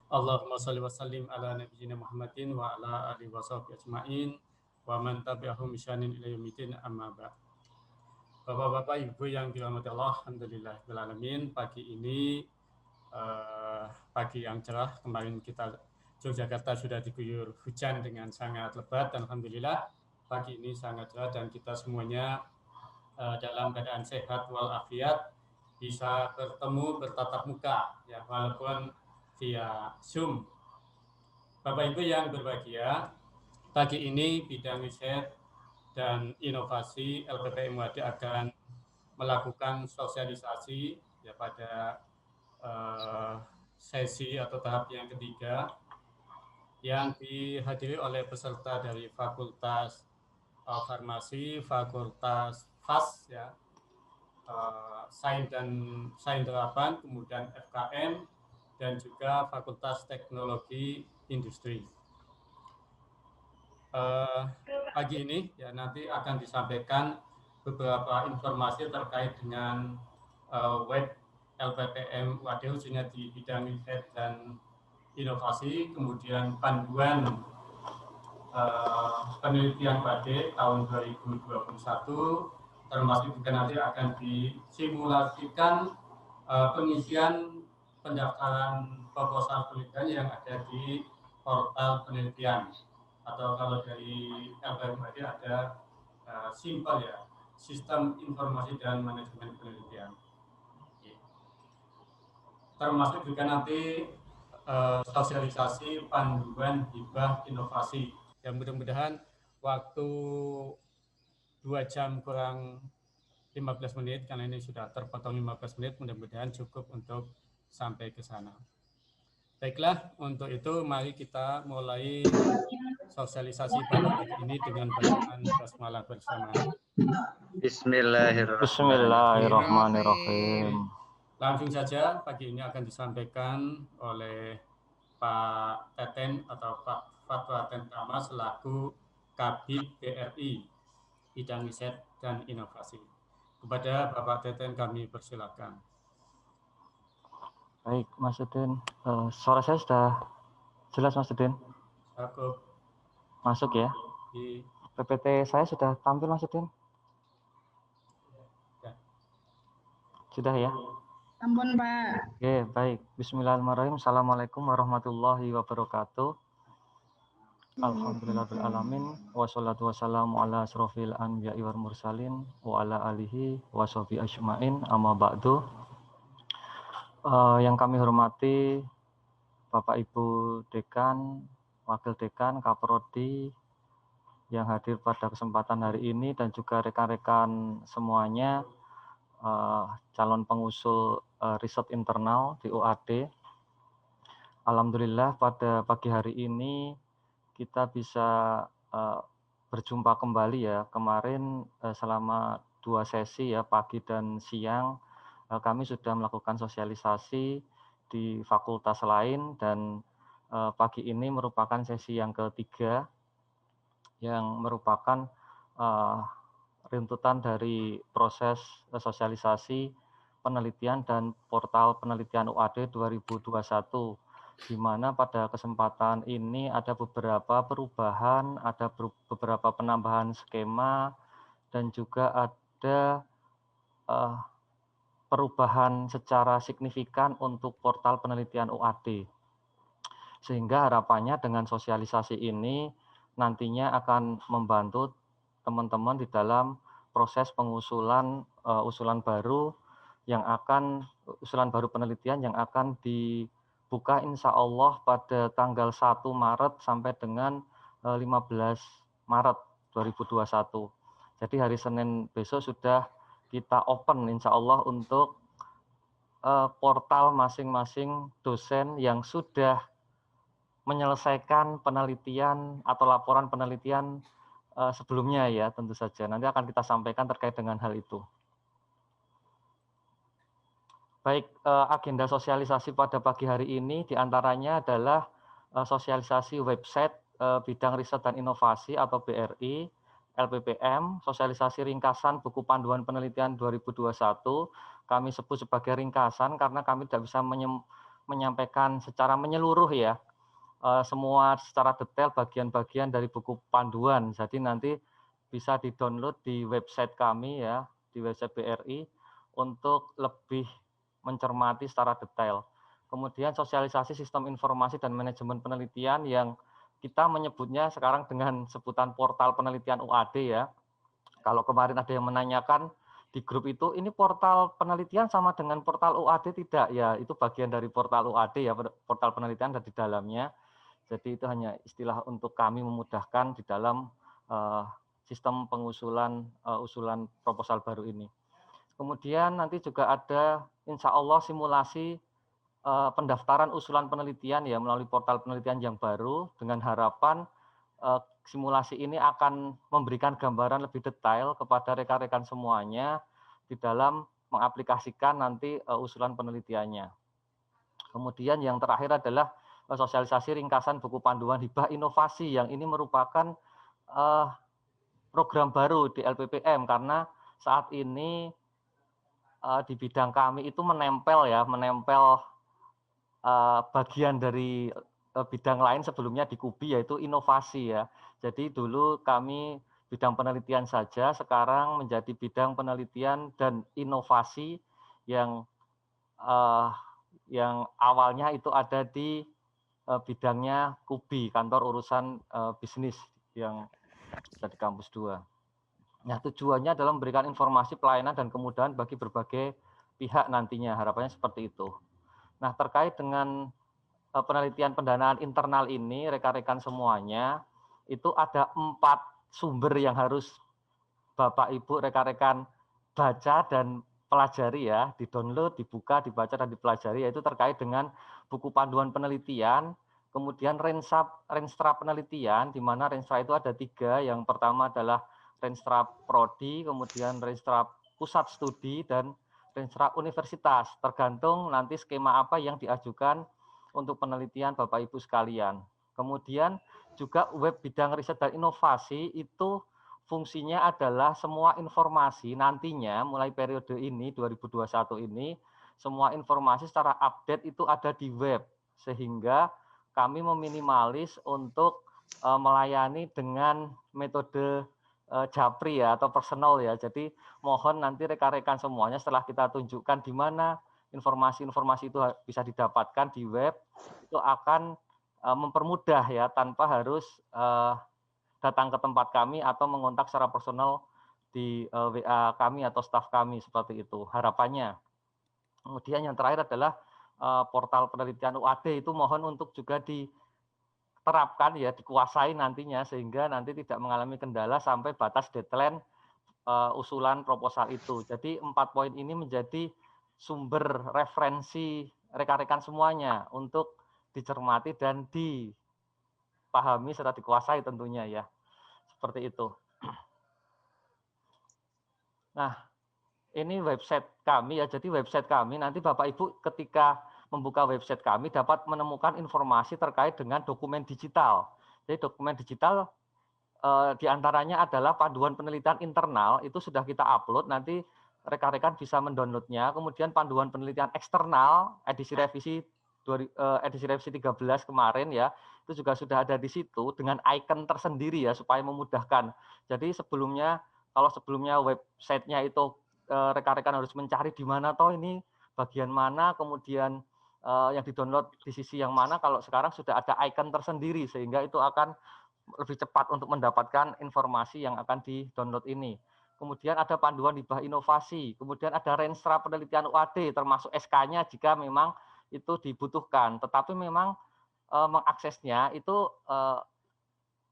Allahumma shalli wa sallim ala nabiyyina Muhammadin wa ala alihi wa sahbihi ajma'in wa man tabi'ahum ihsanin ila yaumil amma ba'd. Bapak-bapak, Ibu yang dirahmati Allah, alhamdulillah alamin. Pagi ini pagi yang cerah. Kemarin kita Yogyakarta sudah diguyur hujan dengan sangat lebat dan alhamdulillah pagi ini sangat cerah dan kita semuanya dalam keadaan sehat walafiat, bisa bertemu bertatap muka ya walaupun via Zoom. Bapak Ibu yang berbahagia, pagi ini bidang riset dan inovasi LPPM UAD akan melakukan sosialisasi ya pada sesi atau tahap yang ketiga yang dihadiri oleh peserta dari Fakultas Farmasi, Fakultas FAS ya, Sains dan Sains Terapan, kemudian FKM dan juga Fakultas Teknologi Industri. Pagi ini ya nanti akan disampaikan beberapa informasi terkait dengan web LPPM UAD khususnya di bidang riset dan inovasi, kemudian panduan penelitian UAD tahun 2021, termasuk juga nanti akan disimulasikan pengisian pendaftaran proposal penelitian yang ada di portal penelitian, atau kalau dari LPPM ada SIMPEL ya, Sistem Informasi dan Manajemen Penelitian. Termasuk juga nanti sosialisasi panduan hibah inovasi. Ya mudah-mudahan waktu 2 jam kurang 15 menit, karena ini sudah terpotong 15 menit, mudah-mudahan cukup untuk sampai ke sana. Baiklah, untuk itu mari kita mulai sosialisasi pada pagi ini dengan bacaan basmalah bersama. Bismillahirrahmanirrahim. Langsung saja pagi ini akan disampaikan oleh Pak Teten atau Pak Fatwa Tentama selaku Kabid BRI bidang riset dan inovasi. Kepada Bapak Teten kami persilakan. Baik, Mas Udin. Suara saya sudah jelas, Mas Udin? Cukup. Masuk ya? PPT saya sudah tampil, Mas Udin? Ya. Sudah ya? Ampun, Pak. Oke, baik. Bismillahirrahmanirrahim. Assalamualaikum warahmatullahi wabarakatuh. Alhamdulillahirrahmanirrahim. Wassalatu wassalamu ala asrofil anbiya'i wal mursalin wa ala alihi wa sahbihi ajma'in amma ba'du. Yang kami hormati Bapak Ibu Dekan, Wakil Dekan, Kaprodi yang hadir pada kesempatan hari ini dan juga rekan-rekan semuanya, calon pengusul riset internal di UAD. Alhamdulillah pada pagi hari ini kita bisa berjumpa kembali ya. Kemarin selama 2 sesi ya, pagi dan siang, kami sudah melakukan sosialisasi di fakultas lain dan pagi ini merupakan sesi yang ketiga yang merupakan runtutan dari proses sosialisasi penelitian dan portal penelitian UAD 2021, di mana pada kesempatan ini ada beberapa perubahan, ada beberapa penambahan skema dan juga ada perubahan secara signifikan untuk portal penelitian UAD. Sehingga harapannya dengan sosialisasi ini nantinya akan membantu teman-teman di dalam proses pengusulan usulan baru penelitian yang akan dibuka insya Allah pada tanggal 1 Maret sampai dengan 15 Maret 2021. Jadi hari Senin besok sudah kita open insya Allah untuk portal masing-masing dosen yang sudah menyelesaikan penelitian atau laporan penelitian sebelumnya ya, tentu saja. Nanti akan kita sampaikan terkait dengan hal itu. Baik, agenda sosialisasi pada pagi hari ini diantaranya adalah sosialisasi website bidang riset dan inovasi atau BRI, LPPM, sosialisasi ringkasan buku panduan penelitian 2021. Kami sebut sebagai ringkasan karena kami tidak bisa menyampaikan secara menyeluruh ya, semua secara detail bagian-bagian dari buku panduan. Jadi nanti bisa di-download di website kami ya, di website BRI untuk lebih mencermati secara detail. Kemudian sosialisasi sistem informasi dan manajemen penelitian yang kita menyebutnya sekarang dengan sebutan portal penelitian UAD ya. Kalau kemarin ada yang menanyakan di grup itu, ini portal penelitian sama dengan portal UAD tidak? Ya, itu bagian dari portal UAD ya, portal penelitian ada di dalamnya. Jadi itu hanya istilah untuk kami memudahkan di dalam sistem pengusulan usulan proposal baru ini. Kemudian nanti juga ada insya Allah simulasi pendaftaran usulan penelitian ya melalui portal penelitian yang baru dengan harapan simulasi ini akan memberikan gambaran lebih detail kepada rekan-rekan semuanya di dalam mengaplikasikan nanti usulan penelitiannya. Kemudian yang terakhir adalah sosialisasi ringkasan buku panduan hibah inovasi yang ini merupakan program baru di LPPM karena saat ini di bidang kami itu menempel bagian dari bidang lain sebelumnya di KUBI yaitu inovasi ya. Jadi dulu kami bidang penelitian saja, sekarang menjadi bidang penelitian dan inovasi yang awalnya itu ada di bidangnya KUBI, kantor urusan bisnis yang ada di kampus 2. Nah, tujuannya adalah memberikan informasi pelayanan dan kemudahan bagi berbagai pihak nantinya, harapannya seperti itu. Nah, terkait dengan penelitian pendanaan internal ini, rekan-rekan semuanya, itu ada 4 sumber yang harus Bapak, Ibu, rekan-rekan baca dan pelajari ya, di-download, dibuka, dibaca, dan dipelajari, yaitu terkait dengan buku panduan penelitian, kemudian renstra penelitian, di mana renstra itu ada 3, yang pertama adalah renstra prodi, kemudian renstra pusat studi, dan renstra universitas, tergantung nanti skema apa yang diajukan untuk penelitian Bapak Ibu sekalian. Kemudian juga web bidang riset dan inovasi itu fungsinya adalah semua informasi nantinya mulai periode ini 2021 ini semua informasi secara update itu ada di web sehingga kami meminimalis untuk melayani dengan metode japri ya atau personal ya. Jadi mohon nanti rekan-rekan semuanya setelah kita tunjukkan di mana informasi-informasi itu bisa didapatkan di web itu akan mempermudah ya tanpa harus datang ke tempat kami atau mengontak secara personal di WA kami atau staf kami seperti itu harapannya. Kemudian yang terakhir adalah portal penelitian UAD itu mohon untuk juga diterapkan ya, dikuasai nantinya sehingga nanti tidak mengalami kendala sampai batas deadline usulan proposal itu. Jadi 4 poin ini menjadi sumber referensi rekan-rekan semuanya untuk dicermati dan dipahami serta dikuasai tentunya ya. Seperti itu. Nah, ini website kami ya. Jadi website kami nanti Bapak Ibu ketika membuka website kami dapat menemukan informasi terkait dengan dokumen digital. Jadi dokumen digital diantaranya adalah panduan penelitian internal, itu sudah kita upload, nanti rekan-rekan bisa mendownloadnya. Kemudian panduan penelitian eksternal, edisi revisi 13 kemarin ya, itu juga sudah ada di situ dengan icon tersendiri ya, supaya memudahkan. Jadi kalau sebelumnya websitenya itu rekan-rekan harus mencari di mana toh ini bagian mana, kemudian yang di-download di sisi yang mana, kalau sekarang sudah ada icon tersendiri, sehingga itu akan lebih cepat untuk mendapatkan informasi yang akan di-download ini. Kemudian ada panduan hibah inovasi, kemudian ada renstra penelitian UAD, termasuk SK-nya jika memang itu dibutuhkan. Tetapi memang mengaksesnya itu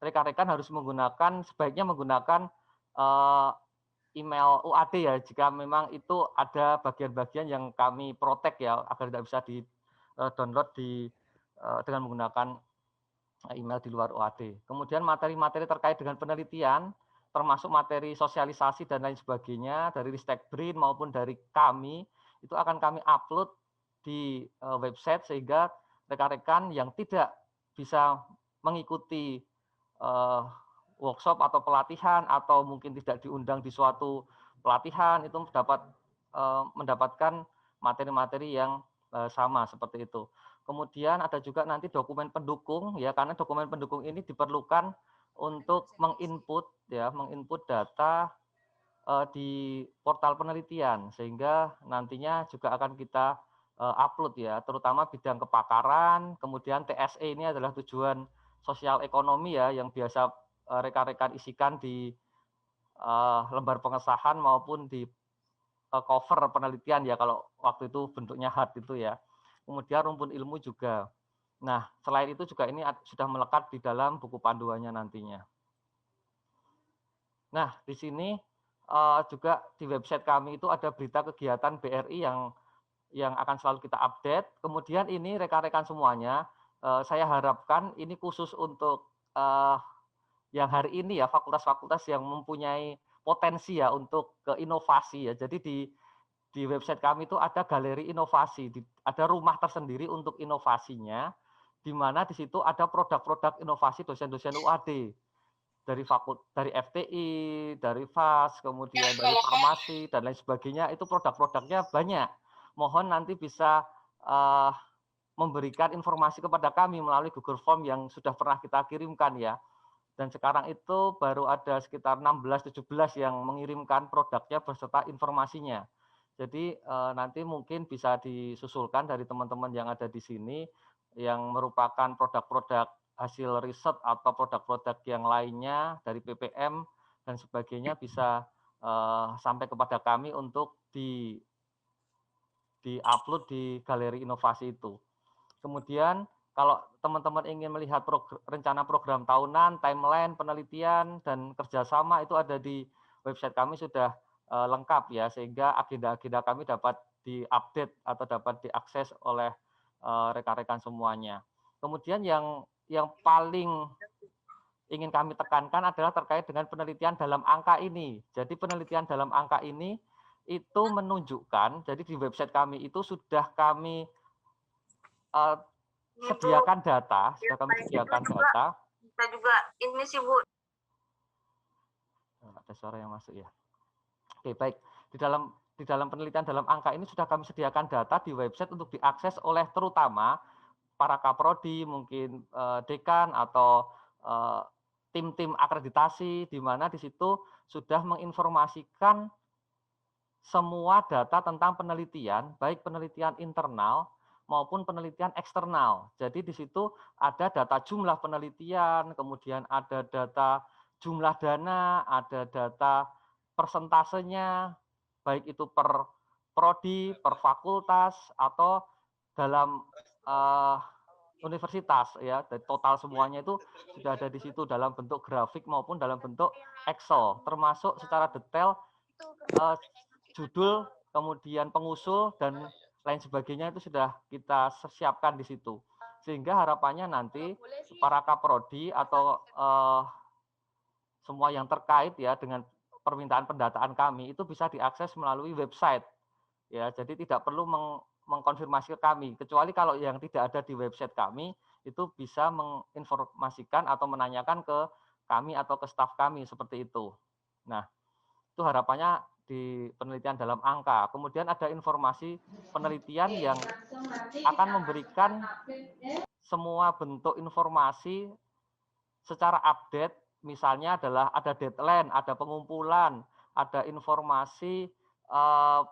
rekan-rekan harus sebaiknya menggunakan email UAD ya, jika memang itu ada bagian-bagian yang kami protect ya, agar tidak bisa di-download dengan menggunakan email di luar UAD. Kemudian materi-materi terkait dengan penelitian, termasuk materi sosialisasi dan lain sebagainya, dari Ristek BRIN maupun dari kami, itu akan kami upload di website, sehingga rekan-rekan yang tidak bisa mengikuti workshop atau pelatihan, atau mungkin tidak diundang di suatu pelatihan, itu dapat mendapatkan materi-materi yang sama seperti itu. Kemudian ada juga nanti dokumen pendukung ya, karena dokumen pendukung ini diperlukan untuk menginput data di portal penelitian, sehingga nantinya juga akan kita upload ya, terutama bidang kepakaran. Kemudian TSE ini adalah tujuan sosial ekonomi ya, yang biasa rekan-rekan isikan di lembar pengesahan maupun di cover penelitian ya, kalau waktu itu bentuknya hard itu ya. Kemudian rumpun ilmu juga. Nah, selain itu juga ini sudah melekat di dalam buku panduannya nantinya. Nah, di sini juga di website kami itu ada berita kegiatan BRI yang akan selalu kita update. Kemudian ini rekan-rekan semuanya, saya harapkan ini khusus untuk yang hari ini ya, fakultas-fakultas yang mempunyai potensi ya untuk ke inovasi ya. Jadi di website kami itu ada galeri inovasi, ada rumah tersendiri untuk inovasinya, di mana di situ ada produk-produk inovasi dosen-dosen UAD dari FTI, dari FAS, kemudian dari farmasi dan lain sebagainya. Itu produk-produknya banyak. Mohon nanti bisa memberikan informasi kepada kami melalui Google Form yang sudah pernah kita kirimkan ya. Dan sekarang itu baru ada sekitar 16-17 yang mengirimkan produknya beserta informasinya. Jadi nanti mungkin bisa disusulkan dari teman-teman yang ada di sini yang merupakan produk-produk hasil riset atau produk-produk yang lainnya dari PPM dan sebagainya, bisa sampai kepada kami untuk di-upload di galeri inovasi itu. Kemudian kalau teman-teman ingin melihat rencana program tahunan, timeline, penelitian, dan kerjasama itu ada di website kami sudah lengkap ya, sehingga agenda-agenda kami dapat diupdate atau dapat diakses oleh rekan-rekan semuanya. Kemudian yang paling ingin kami tekankan adalah terkait dengan penelitian dalam angka ini. Jadi penelitian dalam angka ini itu menunjukkan, jadi di website kami itu sudah kami sediakan data, sudah kami sediakan data. Kita juga ini sih Bu. Ada suara yang masuk ya. Oke, baik. Di dalam penelitian dalam angka ini sudah kami sediakan data di website untuk diakses oleh terutama para kaprodi, mungkin dekan atau tim-tim akreditasi, di mana di situ sudah menginformasikan semua data tentang penelitian, baik penelitian internal maupun penelitian eksternal. Jadi di situ ada data jumlah penelitian, kemudian ada data jumlah dana, ada data persentasenya, baik itu per prodi, per fakultas, atau dalam universitas ya. Total semuanya itu sudah ada di situ dalam bentuk grafik maupun dalam bentuk Excel, termasuk secara detail judul, kemudian pengusul, dan lain sebagainya itu sudah kita siapkan di situ. Sehingga harapannya nanti para kaprodi atau semua yang terkait ya dengan permintaan pendataan kami itu bisa diakses melalui website. Ya, jadi tidak perlu mengkonfirmasi ke kami, kecuali kalau yang tidak ada di website kami itu bisa menginformasikan atau menanyakan ke kami atau ke staf kami seperti itu. Nah, itu harapannya di penelitian dalam angka. Kemudian ada informasi penelitian yang akan memberikan semua bentuk informasi secara update, misalnya adalah ada deadline, ada pengumpulan, ada informasi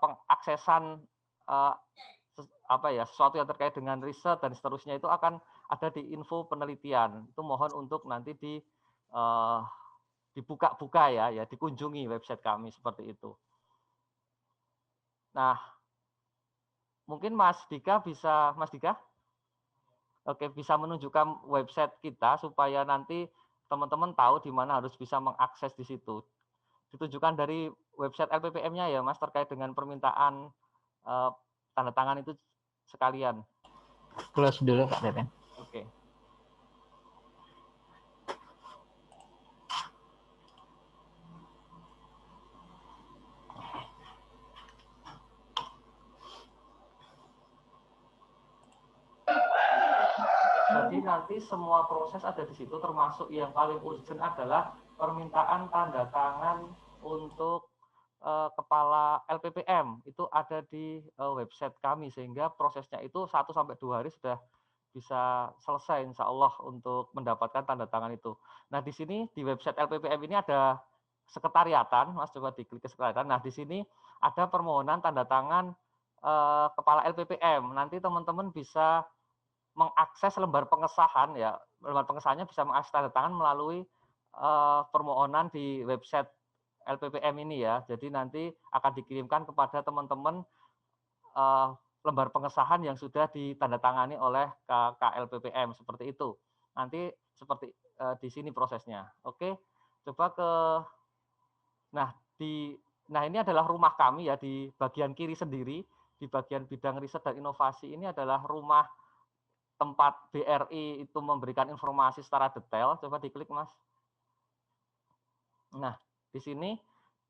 pengaksesan sesuatu yang terkait dengan riset dan seterusnya, itu akan ada di info penelitian. Itu mohon untuk nanti dibuka-buka ya, dikunjungi website kami seperti itu. Nah, mungkin Mas Dika bisa, Oke, bisa menunjukkan website kita supaya nanti teman-teman tahu di mana harus bisa mengakses di situ. Ditunjukkan dari website LPPM-nya ya, Mas, terkait dengan permintaan tanda tangan itu sekalian. Close dulu Pak Teten. Oke. Jadi nanti semua proses ada di situ, termasuk yang paling urgent adalah permintaan tanda tangan untuk kepala LPPM. Itu ada di website kami, sehingga prosesnya itu 1-2 hari sudah bisa selesai insya Allah untuk mendapatkan tanda tangan itu. Nah, di sini di website LPPM ini ada sekretariatan, Mas, coba diklik ke sekretariatan. Nah, di sini ada permohonan tanda tangan kepala LPPM. Nanti teman-teman bisa mengakses lembar pengesahan ya, lembar pengesahannya bisa mengakses tanda tangan melalui permohonan di website LPPM ini ya. Jadi nanti akan dikirimkan kepada teman-teman lembar pengesahan yang sudah ditandatangani oleh KLPPM seperti itu. Nanti seperti di sini prosesnya. Oke, coba ke nah ini adalah rumah kami ya di bagian kiri sendiri, di bagian bidang riset dan inovasi ini adalah rumah tempat BRI itu memberikan informasi secara detail. Coba diklik, Mas. Nah, di sini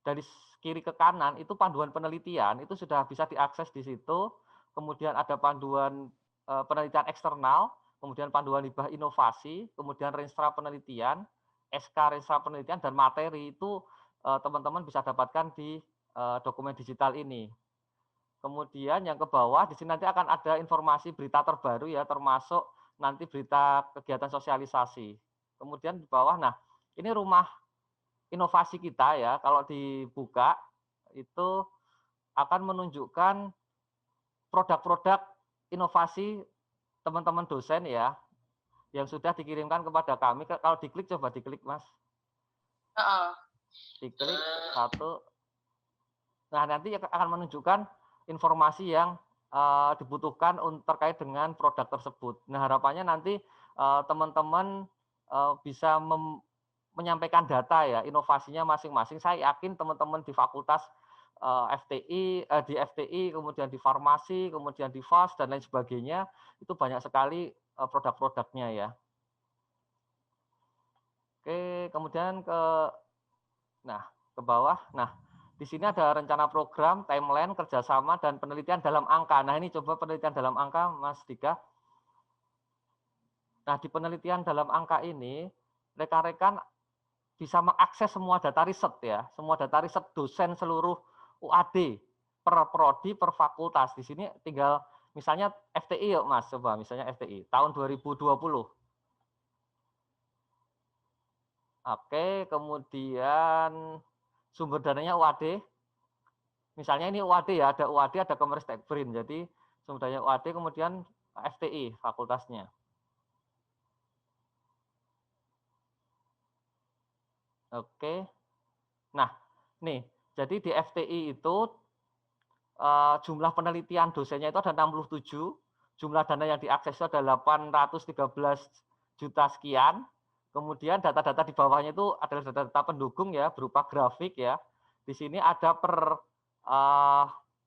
dari kiri ke kanan itu panduan penelitian itu sudah bisa diakses di situ. Kemudian ada panduan penelitian eksternal, kemudian panduan hibah inovasi, kemudian renstra penelitian, SK renstra penelitian dan materi itu teman-teman bisa dapatkan di dokumen digital ini. Kemudian yang ke bawah di sini nanti akan ada informasi berita terbaru ya, termasuk nanti berita kegiatan sosialisasi. Kemudian di bawah, nah ini rumah inovasi kita ya, kalau dibuka itu akan menunjukkan produk-produk inovasi teman-teman dosen ya, yang sudah dikirimkan kepada kami. Kalau diklik, coba diklik, Mas. Diklik satu. Nah, nanti akan menunjukkan informasi yang dibutuhkan terkait dengan produk tersebut. Nah, harapannya nanti teman-teman bisa menyampaikan data ya, inovasinya masing-masing. Saya yakin teman-teman di fakultas di FTI, kemudian di farmasi, kemudian di FAS, dan lain sebagainya, itu banyak sekali produk-produknya ya. Oke, kemudian ke bawah. Nah, di sini ada rencana program, timeline, kerjasama, dan penelitian dalam angka. Nah, ini coba penelitian dalam angka, Mas Dika. Nah, di penelitian dalam angka ini, rekan-rekan bisa mengakses semua data riset ya, semua data riset dosen seluruh UAD, per prodi, per fakultas. Di sini tinggal misalnya FTI yuk, Mas, coba misalnya FTI, tahun 2020. Oke, kemudian sumber dananya UAD. Misalnya ini UAD ya, ada UAD, ada Kemenristek BRIN. Jadi sumber dana UAD, kemudian FTI fakultasnya. Oke. Nah, nih, jadi di FTI itu jumlah penelitian dosennya itu ada 67, jumlah dana yang diakses itu ada 813 juta sekian. Kemudian data-data di bawahnya itu adalah data-data pendukung ya, berupa grafik ya. Di sini ada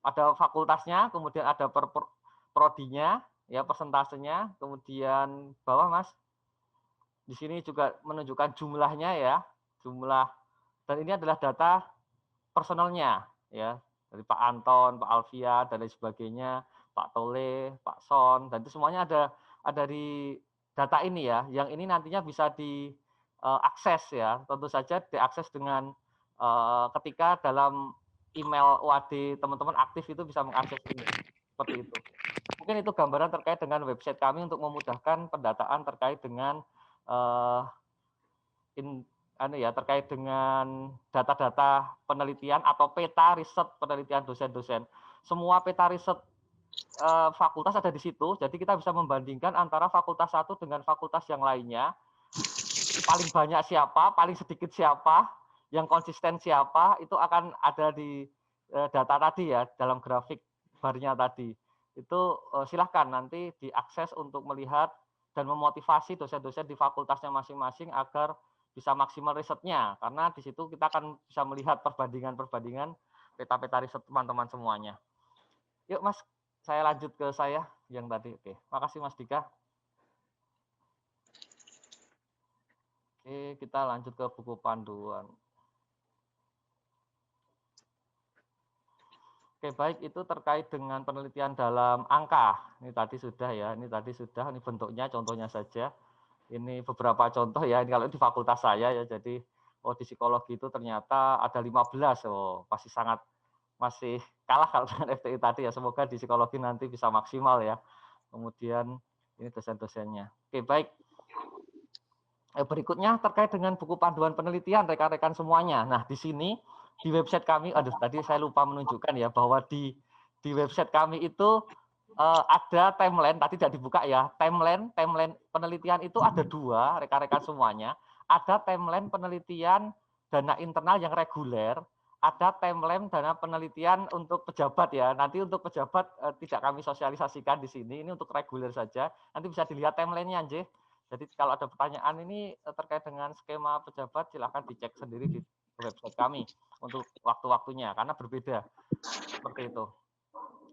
ada fakultasnya, kemudian ada per prodinya ya, persentasenya, kemudian bawah, Mas. Di sini juga menunjukkan jumlahnya ya, jumlah, dan ini adalah data personalnya ya, dari Pak Anton, Pak Alfia, dan lain sebagainya, Pak Tole, Pak Son, dan itu semuanya ada di data ini ya, yang ini nantinya bisa diakses ya, tentu saja diakses dengan ketika dalam email UAD teman-teman aktif itu bisa mengakses ini, seperti itu. Mungkin itu gambaran terkait dengan website kami untuk memudahkan pendataan terkait dengan terkait dengan data-data penelitian atau peta riset penelitian dosen-dosen. Semua peta riset fakultas ada di situ, jadi kita bisa membandingkan antara fakultas satu dengan fakultas yang lainnya. Paling banyak siapa, paling sedikit siapa, yang konsisten siapa, itu akan ada di data tadi ya, dalam grafik barnya tadi. Itu silahkan nanti diakses untuk melihat dan memotivasi dosen-dosen di fakultasnya masing-masing agar bisa maksimal risetnya, karena di situ kita akan bisa melihat perbandingan-perbandingan peta-peta riset teman-teman semuanya. Yuk, Mas, saya lanjut ke saya yang tadi. Oke, makasih Mas Dika. Oke, kita lanjut ke buku panduan. Oke, baik, itu terkait dengan penelitian dalam angka. Ini tadi sudah ya, ini bentuknya, contohnya saja. Ini beberapa contoh ya, ini kalau di fakultas saya ya, jadi di psikologi itu ternyata ada 15, masih kalah kalau dengan FTI tadi ya, semoga di psikologi nanti bisa maksimal ya. Kemudian Ini dosen-dosennya. Oke, baik. Berikutnya terkait dengan buku panduan penelitian rekan-rekan semuanya. Nah, di sini di website kami, tadi saya lupa menunjukkan ya bahwa di website kami itu ada timeline, tadi tidak dibuka ya. Timeline penelitian itu ada 2, rekan-rekan semuanya. Ada timeline penelitian dana internal yang reguler, ada timeline dana penelitian untuk pejabat ya. Nanti untuk pejabat tidak kami sosialisasikan di sini, ini untuk reguler saja. Nanti bisa dilihat timelinenya, Nggih. Jadi kalau ada pertanyaan ini terkait dengan skema pejabat, silahkan dicek sendiri di website kami untuk waktu-waktunya, karena berbeda. Seperti itu.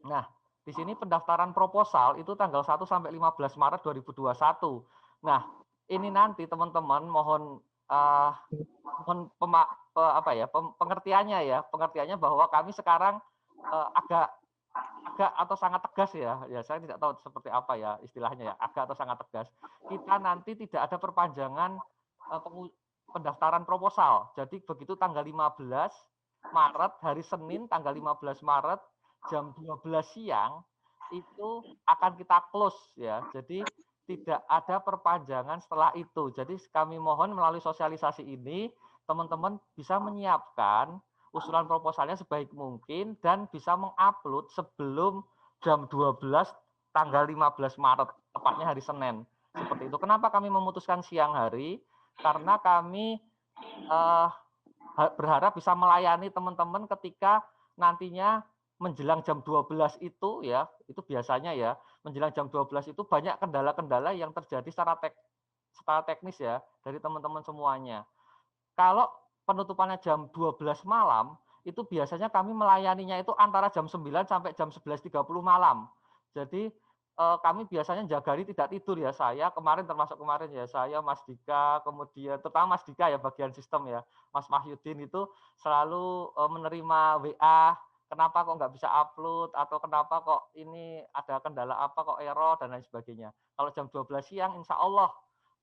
Nah, di sini pendaftaran proposal itu tanggal 1 sampai 15 Maret 2021. Nah, ini nanti teman-teman mohon pengertiannya bahwa kami sekarang agak atau sangat tegas ya saya tidak tahu seperti apa ya istilahnya ya, agak atau sangat tegas. Kita nanti tidak ada perpanjangan pendaftaran proposal. Jadi begitu tanggal 15 Maret, hari Senin tanggal 15 Maret jam 12 siang itu akan kita close ya. Jadi tidak ada perpanjangan setelah itu. Jadi kami mohon melalui sosialisasi ini teman-teman bisa menyiapkan usulan proposalnya sebaik mungkin dan bisa mengupload sebelum jam 12 tanggal 15 Maret, tepatnya hari Senin. Seperti itu. Kenapa kami memutuskan siang hari? Karena kami berharap bisa melayani teman-teman ketika nantinya menjelang jam 12 itu ya, itu biasanya ya, menjelang jam 12 itu banyak kendala-kendala yang terjadi secara teknis ya dari teman-teman semuanya. Kalau penutupannya jam 12 malam, itu biasanya kami melayaninya itu antara jam 9 sampai jam 11.30 malam. Jadi kami biasanya jagari tidak tidur ya, saya termasuk kemarin ya, saya Mas Dika, kemudian terutama Mas Dika ya bagian sistem ya, Mas Mahyudin itu selalu menerima WA, kenapa kok nggak bisa upload, atau kenapa kok ini ada kendala apa kok error dan lain sebagainya. Kalau jam 12 siang insya Allah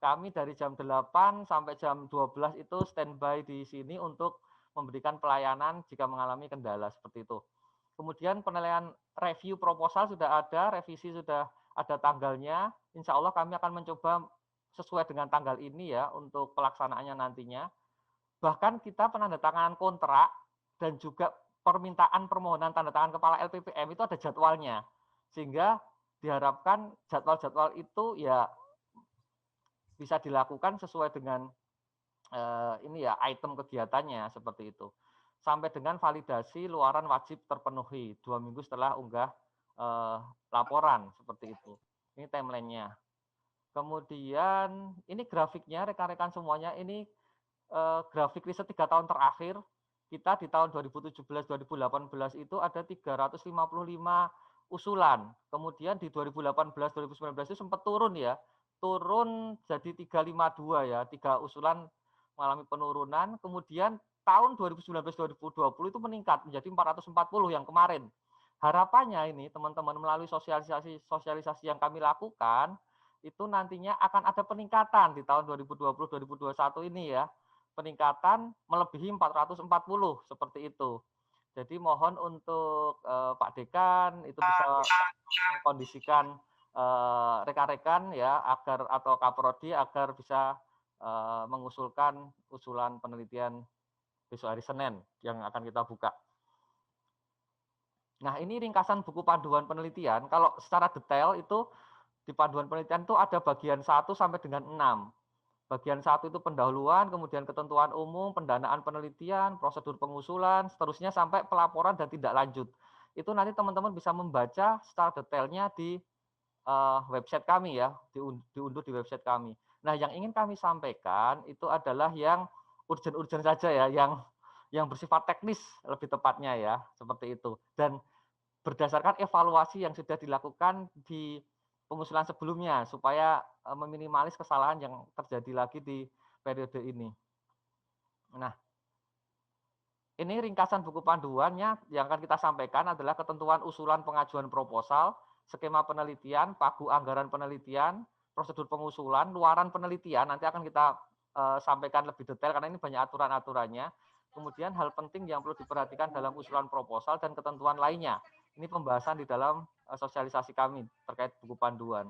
kami dari jam 8 sampai jam 12 itu standby di sini untuk memberikan pelayanan jika mengalami kendala seperti itu. Kemudian penilaian review proposal sudah ada, revisi sudah ada tanggalnya. Insya Allah kami akan mencoba sesuai dengan tanggal ini ya untuk pelaksanaannya nantinya. Bahkan kita penandatanganan kontrak dan juga permintaan permohonan tanda tangan kepala LPPM itu ada jadwalnya. Sehingga diharapkan jadwal-jadwal itu ya bisa dilakukan sesuai dengan ini ya item kegiatannya seperti itu. Sampai dengan validasi luaran wajib terpenuhi 2 minggu setelah unggah laporan seperti itu. Ini timelinenya. Kemudian ini grafiknya rekan-rekan semuanya, ini grafik riset 3 tahun terakhir. Kita di tahun 2017-2018 itu ada 355 usulan. Kemudian di 2018-2019 itu sempat turun ya. Turun jadi 352 ya, 3 usulan mengalami penurunan. Kemudian tahun 2019-2020 itu meningkat menjadi 440 yang kemarin. Harapannya ini teman-teman melalui sosialisasi yang kami lakukan itu nantinya akan ada peningkatan di tahun 2020-2021 ini ya. Peningkatan melebihi 440 seperti itu. Jadi mohon untuk Pak Dekan itu bisa mengkondisikan rekan-rekan ya agar atau Kaprodi agar bisa mengusulkan usulan penelitian besok hari Senin yang akan kita buka. Nah, ini ringkasan buku panduan penelitian. Kalau secara detail itu di panduan penelitian itu ada bagian 1 sampai dengan 6. Bagian 1 itu pendahuluan, kemudian ketentuan umum, pendanaan penelitian, prosedur pengusulan, seterusnya sampai pelaporan dan tindak lanjut. Itu nanti teman-teman bisa membaca secara detailnya di website kami ya, diunduh di website kami. Nah, yang ingin kami sampaikan itu adalah yang urgent-urgent saja ya, yang bersifat teknis lebih tepatnya ya, seperti itu. Dan berdasarkan evaluasi yang sudah dilakukan di pengusulan sebelumnya supaya meminimalis kesalahan yang terjadi lagi di periode ini. Nah, ini ringkasan buku panduannya yang akan kita sampaikan adalah ketentuan usulan pengajuan proposal, skema penelitian, pagu anggaran penelitian, prosedur pengusulan, luaran penelitian, nanti akan kita sampaikan lebih detail karena ini banyak aturan-aturannya. Kemudian hal penting yang perlu diperhatikan dalam usulan proposal dan ketentuan lainnya. Ini pembahasan di dalam sosialisasi kami terkait buku panduan.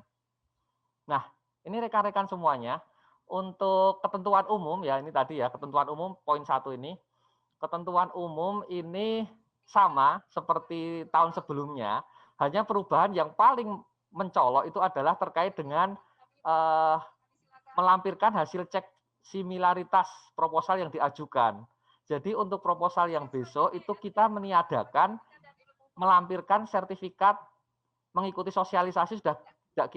Nah, ini rekan-rekan semuanya, untuk ketentuan umum ya, ini tadi ya, ketentuan umum poin 1 ini. Ketentuan umum ini sama seperti tahun sebelumnya, hanya perubahan yang paling mencolok itu adalah terkait dengan melampirkan hasil cek similaritas proposal yang diajukan. Jadi untuk proposal yang besok itu kita meniadakan melampirkan sertifikat mengikuti sosialisasi sudah tidak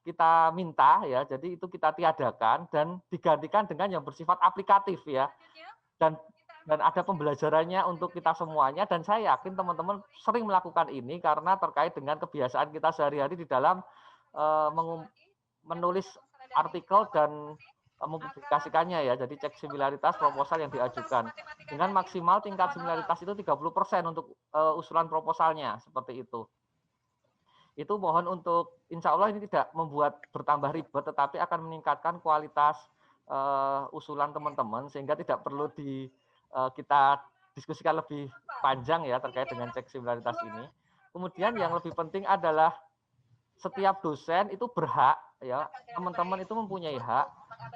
kita minta ya. Jadi itu kita tiadakan dan digantikan dengan yang bersifat aplikatif ya. Dan ada pembelajarannya untuk kita semuanya, dan saya yakin teman-teman sering melakukan ini karena terkait dengan kebiasaan kita sehari-hari di dalam menulis artikel dan mempublikasikannya ya. Jadi cek similaritas proposal yang diajukan. Dengan maksimal tingkat similaritas itu 30% untuk usulan proposalnya, seperti itu. Itu mohon untuk insya Allah ini tidak membuat bertambah ribet, tetapi akan meningkatkan kualitas usulan teman-teman sehingga tidak perlu kita diskusikan lebih panjang ya terkait dengan cek similaritas ini. Kemudian yang lebih penting adalah setiap dosen itu berhak ya, teman-teman itu mempunyai hak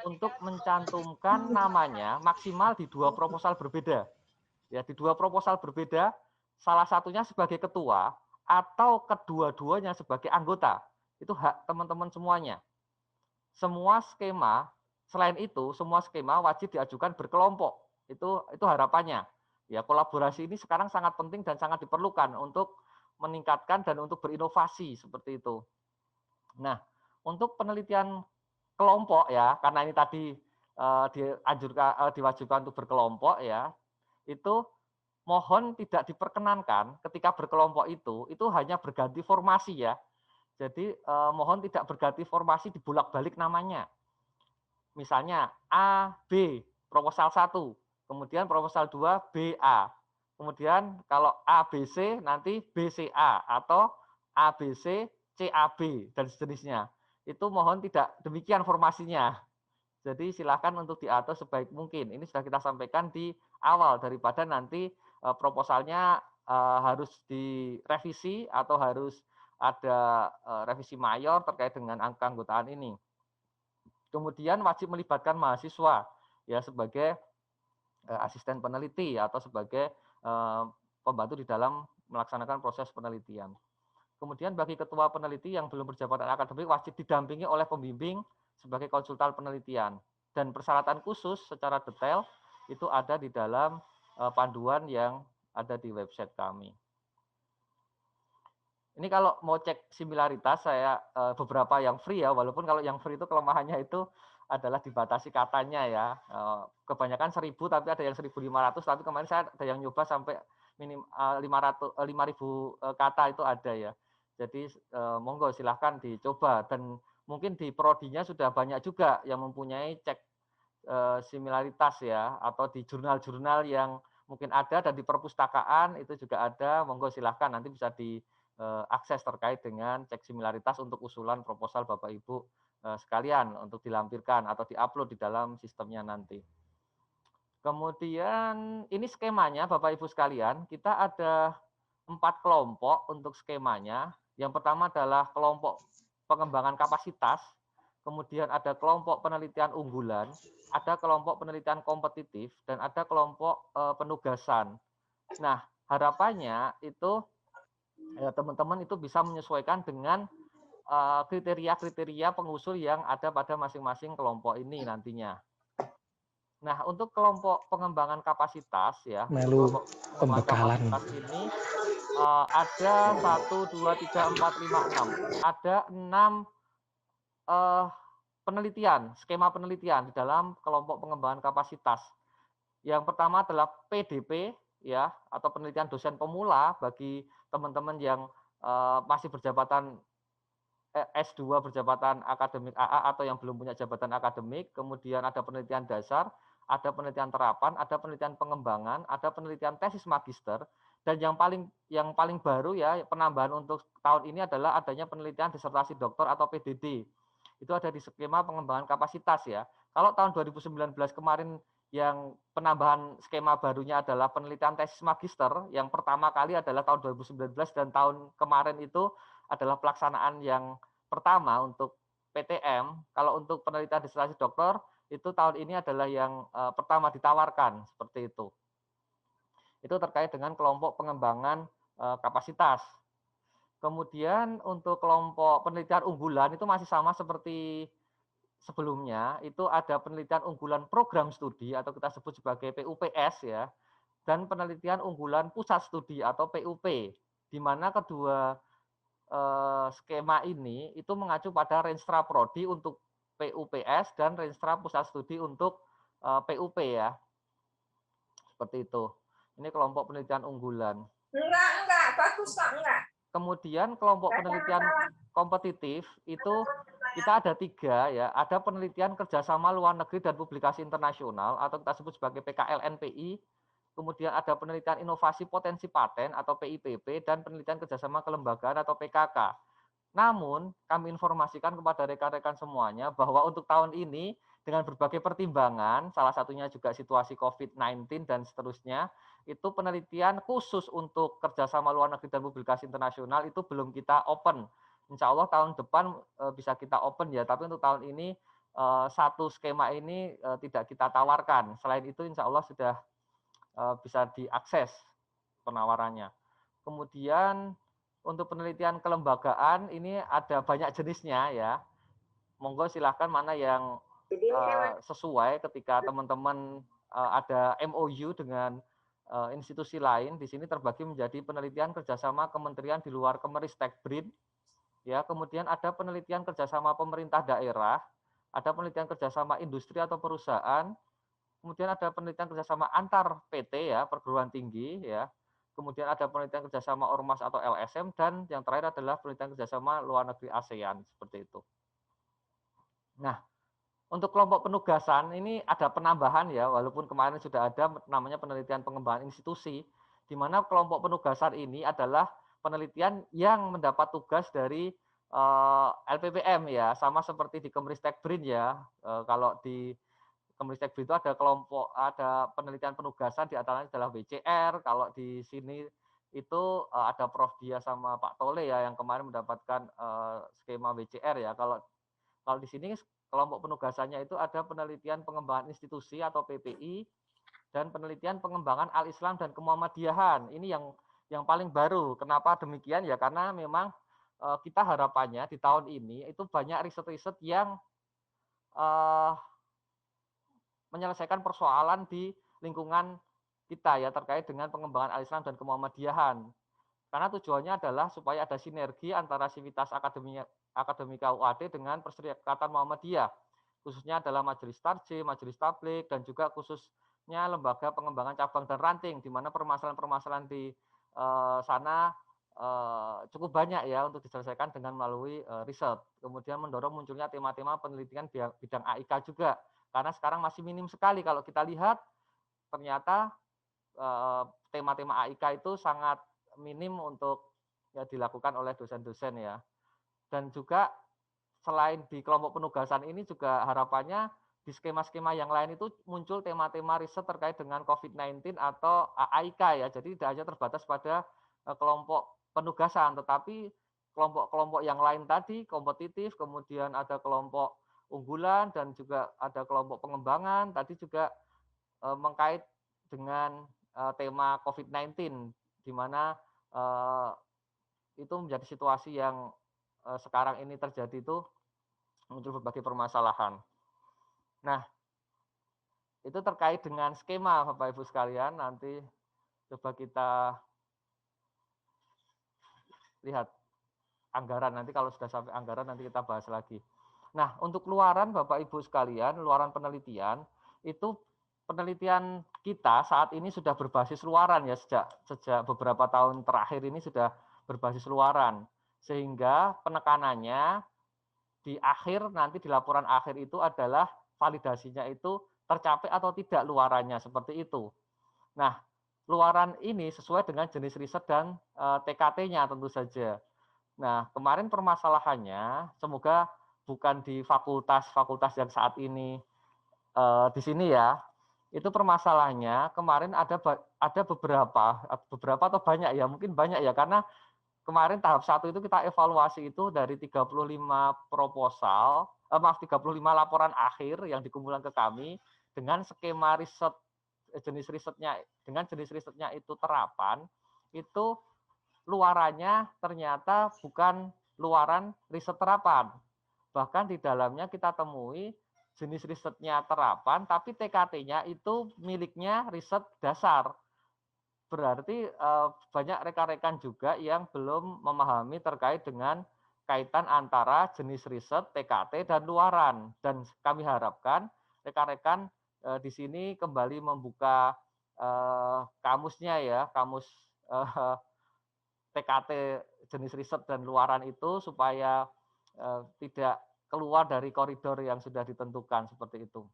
untuk mencantumkan namanya maksimal di 2 proposal berbeda. Ya, di 2 proposal berbeda, salah satunya sebagai ketua atau kedua-duanya sebagai anggota. Itu hak teman-teman semuanya. Semua skema selain itu, semua skema wajib diajukan berkelompok. Itu harapannya. Ya, kolaborasi ini sekarang sangat penting dan sangat diperlukan untuk meningkatkan dan untuk berinovasi seperti itu. Nah, untuk penelitian kelompok ya, karena ini tadi diwajibkan untuk berkelompok ya, itu mohon tidak diperkenankan ketika berkelompok itu hanya berganti formasi ya. Jadi mohon tidak berganti formasi dibolak-balik namanya. Misalnya A, B, proposal 1, kemudian proposal 2, BA. Kemudian kalau ABC nanti BCA atau ABC, CAB dan sejenisnya. Itu mohon tidak demikian formasinya. Jadi silakan untuk diatur sebaik mungkin. Ini sudah kita sampaikan di awal daripada nanti proposalnya harus direvisi atau harus ada revisi mayor terkait dengan angka anggotaan ini. Kemudian wajib melibatkan mahasiswa ya sebagai asisten peneliti atau sebagai pembantu di dalam melaksanakan proses penelitian. Kemudian bagi ketua peneliti yang belum berjabatan akademik wajib didampingi oleh pembimbing sebagai konsultan penelitian. Dan persyaratan khusus secara detail itu ada di dalam panduan yang ada di website kami. Ini kalau mau cek similaritas saya beberapa yang free ya, walaupun kalau yang free itu kelemahannya itu adalah dibatasi katanya ya. Kebanyakan 1000 tapi ada yang 1500, tapi kemarin saya ada yang nyoba sampai minim 500 5000 kata itu ada ya. Jadi monggo silahkan dicoba, dan mungkin di prodinya sudah banyak juga yang mempunyai cek similaritas ya, atau di jurnal-jurnal yang mungkin ada, dan di perpustakaan itu juga ada. Monggo silahkan nanti bisa diakses terkait dengan cek similaritas untuk usulan proposal Bapak Ibu sekalian untuk dilampirkan atau diupload di dalam sistemnya nanti. Kemudian ini skemanya Bapak Ibu sekalian, kita ada 4 kelompok untuk skemanya. Yang pertama adalah kelompok pengembangan kapasitas, kemudian ada kelompok penelitian unggulan, ada kelompok penelitian kompetitif, dan ada kelompok penugasan. Nah, harapannya itu teman-teman itu bisa menyesuaikan dengan kriteria-kriteria pengusul yang ada pada masing-masing kelompok ini nantinya. Nah, untuk kelompok pengembangan kapasitas ya, Melu pembekalan. kapasitas ini ada 1, 2, 3, 4, 5, 6. Ada 6 penelitian, skema penelitian di dalam kelompok pengembangan kapasitas. Yang pertama adalah PDP ya, atau penelitian dosen pemula bagi teman-teman yang masih berjabatan S2 berjabatan akademik AA atau yang belum punya jabatan akademik. Kemudian ada penelitian dasar, ada penelitian terapan, ada penelitian pengembangan, ada penelitian tesis magister, dan yang paling baru ya penambahan untuk tahun ini adalah adanya penelitian disertasi doktor atau PDD. Itu ada di skema pengembangan kapasitas ya. Kalau tahun 2019 kemarin yang penambahan skema barunya adalah penelitian tesis magister, yang pertama kali adalah tahun 2019, dan tahun kemarin itu adalah pelaksanaan yang pertama untuk PTM, kalau untuk penelitian disertasi doktor itu tahun ini adalah yang pertama ditawarkan seperti itu. Itu terkait dengan kelompok pengembangan kapasitas. Kemudian untuk kelompok penelitian unggulan itu masih sama seperti sebelumnya, itu ada penelitian unggulan program studi atau kita sebut sebagai PUPS ya, dan penelitian unggulan pusat studi atau PUP, di mana kedua skema ini itu mengacu pada Renstra Prodi untuk PUPS dan Renstra Pusat Studi untuk PUP ya. Seperti itu. Ini kelompok penelitian unggulan. Enggak, bagus kok, enggak. Kemudian kelompok penelitian kompetitif itu kita ada 3 ya. Ada penelitian kerjasama luar negeri dan publikasi internasional atau kita sebut sebagai PKLNPI. Kemudian ada penelitian inovasi potensi paten atau PIPP dan penelitian kerjasama kelembagaan atau PKK. Namun kami informasikan kepada rekan-rekan semuanya bahwa untuk tahun ini dengan berbagai pertimbangan, salah satunya juga situasi COVID-19 dan seterusnya, itu penelitian khusus untuk kerjasama luar negeri dan publikasi internasional itu belum kita open. Insya Allah tahun depan bisa kita open ya, tapi untuk tahun ini satu skema ini tidak kita tawarkan. Selain itu insya Allah sudah bisa diakses penawarannya. Kemudian untuk penelitian kelembagaan ini ada banyak jenisnya ya. Monggo silahkan mana yang sesuai ketika teman-teman ada MOU dengan institusi lain. Di sini terbagi menjadi penelitian kerjasama kementerian di luar Kemeristekbrin. Ya, kemudian ada penelitian kerjasama pemerintah daerah, ada penelitian kerjasama industri atau perusahaan, kemudian ada penelitian kerjasama antar PT ya, perguruan tinggi ya, kemudian ada penelitian kerjasama ormas atau LSM, dan yang terakhir adalah penelitian kerjasama luar negeri ASEAN, seperti itu. Nah, untuk kelompok penugasan ini ada penambahan ya, walaupun kemarin sudah ada namanya penelitian pengembangan institusi, di mana kelompok penugasan ini adalah penelitian yang mendapat tugas dari LPPM ya, sama seperti di Kemeristekbrin ya. Kalau di Kemeristekbrin itu ada kelompok, ada penelitian penugasan di antaranya adalah WCR. Kalau di sini itu ada Prof Dia sama Pak Tole ya yang kemarin mendapatkan skema WCR ya. Kalau di sini kelompok penugasannya itu ada penelitian pengembangan institusi atau PPI dan penelitian pengembangan Al-Islam dan Kemuhammadiyahan. Ini yang paling baru. Kenapa demikian ya? Karena memang kita harapannya di tahun ini itu banyak riset-riset yang menyelesaikan persoalan di lingkungan kita ya terkait dengan pengembangan Al-Islam dan Kemuhammadiyahan. Karena tujuannya adalah supaya ada sinergi antara Sivitas Akademika UAD dengan Perserikatan Muhammadiyah. Khususnya adalah Majelis Tarjih, Majelis Tabligh, dan juga khususnya Lembaga Pengembangan Cabang dan Ranting, di mana permasalahan-permasalahan di sana cukup banyak ya untuk diselesaikan dengan melalui riset. Kemudian mendorong munculnya tema-tema penelitian bidang AIK juga. Karena sekarang masih minim sekali kalau kita lihat ternyata tema-tema AIK itu sangat minim untuk ya dilakukan oleh dosen-dosen ya. Dan juga selain di kelompok penugasan ini juga harapannya di skema-skema yang lain itu muncul tema-tema riset terkait dengan COVID-19 atau AIK ya. Jadi tidak hanya terbatas pada kelompok penugasan, tetapi kelompok-kelompok yang lain tadi kompetitif, kemudian ada kelompok unggulan dan juga ada kelompok pengembangan tadi juga mengkait dengan tema COVID-19 di mana itu menjadi situasi yang sekarang ini terjadi itu muncul berbagai permasalahan. Nah, itu terkait dengan skema Bapak Ibu sekalian, nanti coba kita lihat anggaran, nanti kalau sudah sampai anggaran nanti kita bahas lagi. Nah, untuk luaran Bapak Ibu sekalian, luaran penelitian, itu penelitian kita saat ini sudah berbasis luaran ya, sejak beberapa tahun terakhir ini sudah berbasis luaran. Sehingga penekanannya di akhir, nanti di laporan akhir itu adalah validasinya itu tercapai atau tidak luarannya, seperti itu. Nah, luaran ini sesuai dengan jenis riset dan TKT-nya tentu saja. Nah, kemarin permasalahannya, semoga bukan di fakultas-fakultas yang saat ini di sini ya, itu permasalahannya kemarin ada beberapa atau banyak ya, mungkin banyak ya, karena kemarin tahap 1 itu kita evaluasi itu dari 35 proposal, 35 laporan akhir yang dikumpulkan ke kami dengan skema riset jenis risetnya itu terapan, itu luarannya ternyata bukan luaran riset terapan. Bahkan di dalamnya kita temui jenis risetnya terapan, tapi TKT-nya itu miliknya riset dasar. Berarti banyak rekan-rekan juga yang belum memahami terkait dengan kaitan antara jenis riset, TKT, dan luaran. Dan kami harapkan rekan-rekan di sini kembali membuka kamusnya ya, kamus TKT jenis riset dan luaran itu supaya tidak keluar dari koridor yang sudah ditentukan seperti itu.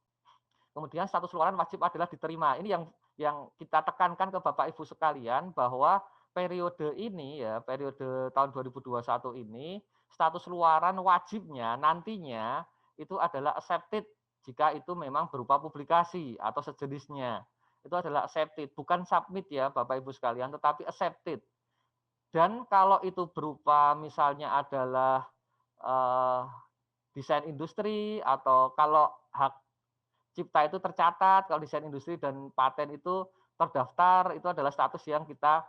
Kemudian status luaran wajib adalah diterima. Ini yang kita tekankan ke Bapak Ibu sekalian bahwa periode ini ya, periode tahun 2021 ini status luaran wajibnya nantinya itu adalah accepted jika itu memang berupa publikasi atau sejenisnya. Itu adalah accepted, bukan submit ya Bapak Ibu sekalian, tetapi accepted. Dan kalau itu berupa misalnya adalah desain industri atau kalau hak cipta itu tercatat, kalau desain industri dan paten itu terdaftar, itu adalah status yang kita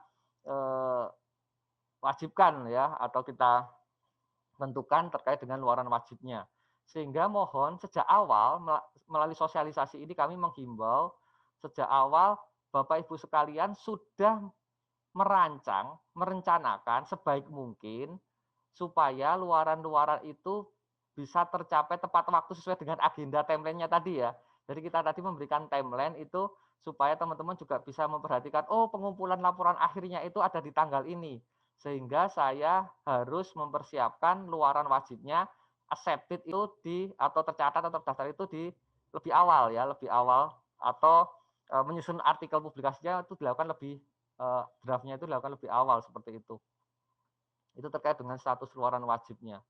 wajibkan ya, atau kita tentukan terkait dengan luaran wajibnya. Sehingga mohon sejak awal melalui sosialisasi ini kami menghimbau sejak awal Bapak Ibu sekalian sudah merencanakan sebaik mungkin supaya luaran-luaran itu bisa tercapai tepat waktu sesuai dengan agenda timeline-nya tadi ya. Jadi kita tadi memberikan timeline itu supaya teman-teman juga bisa memperhatikan, oh pengumpulan laporan akhirnya itu ada di tanggal ini. Sehingga saya harus mempersiapkan luaran wajibnya accepted itu atau tercatat atau terdaftar itu di lebih awal ya, lebih awal, atau menyusun artikel publikasinya itu dilakukan lebih draftnya itu dilakukan lebih awal seperti itu. Itu terkait dengan status luaran wajibnya.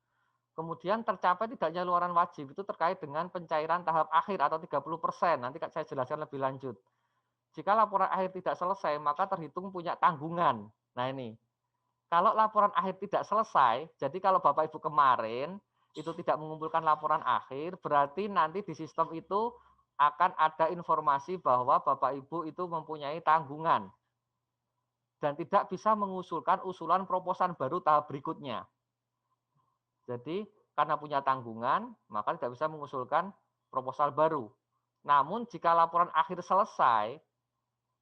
Kemudian tercapai tidaknya luaran wajib itu terkait dengan pencairan tahap akhir atau 30%. Nanti saya jelaskan lebih lanjut. Jika laporan akhir tidak selesai, maka terhitung punya tanggungan. Nah ini, kalau laporan akhir tidak selesai, jadi kalau Bapak Ibu kemarin itu tidak mengumpulkan laporan akhir, berarti nanti di sistem itu akan ada informasi bahwa Bapak Ibu itu mempunyai tanggungan dan tidak bisa mengusulkan usulan proposan baru tahap berikutnya. Jadi karena punya tanggungan, maka tidak bisa mengusulkan proposal baru. Namun jika laporan akhir selesai,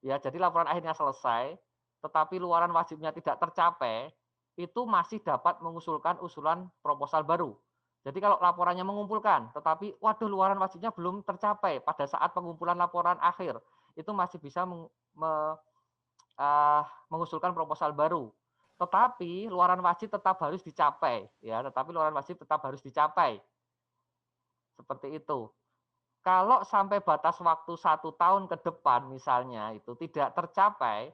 ya jadi laporan akhirnya selesai, tetapi luaran wajibnya tidak tercapai, itu masih dapat mengusulkan usulan proposal baru. Jadi kalau laporannya mengumpulkan, tetapi waduh luaran wajibnya belum tercapai pada saat pengumpulan laporan akhir, itu masih bisa mengusulkan proposal baru. Tetapi luaran wajib tetap harus dicapai, ya. Tetapi luaran wajib tetap harus dicapai, seperti itu. Kalau sampai batas waktu 1 tahun ke depan, misalnya itu tidak tercapai,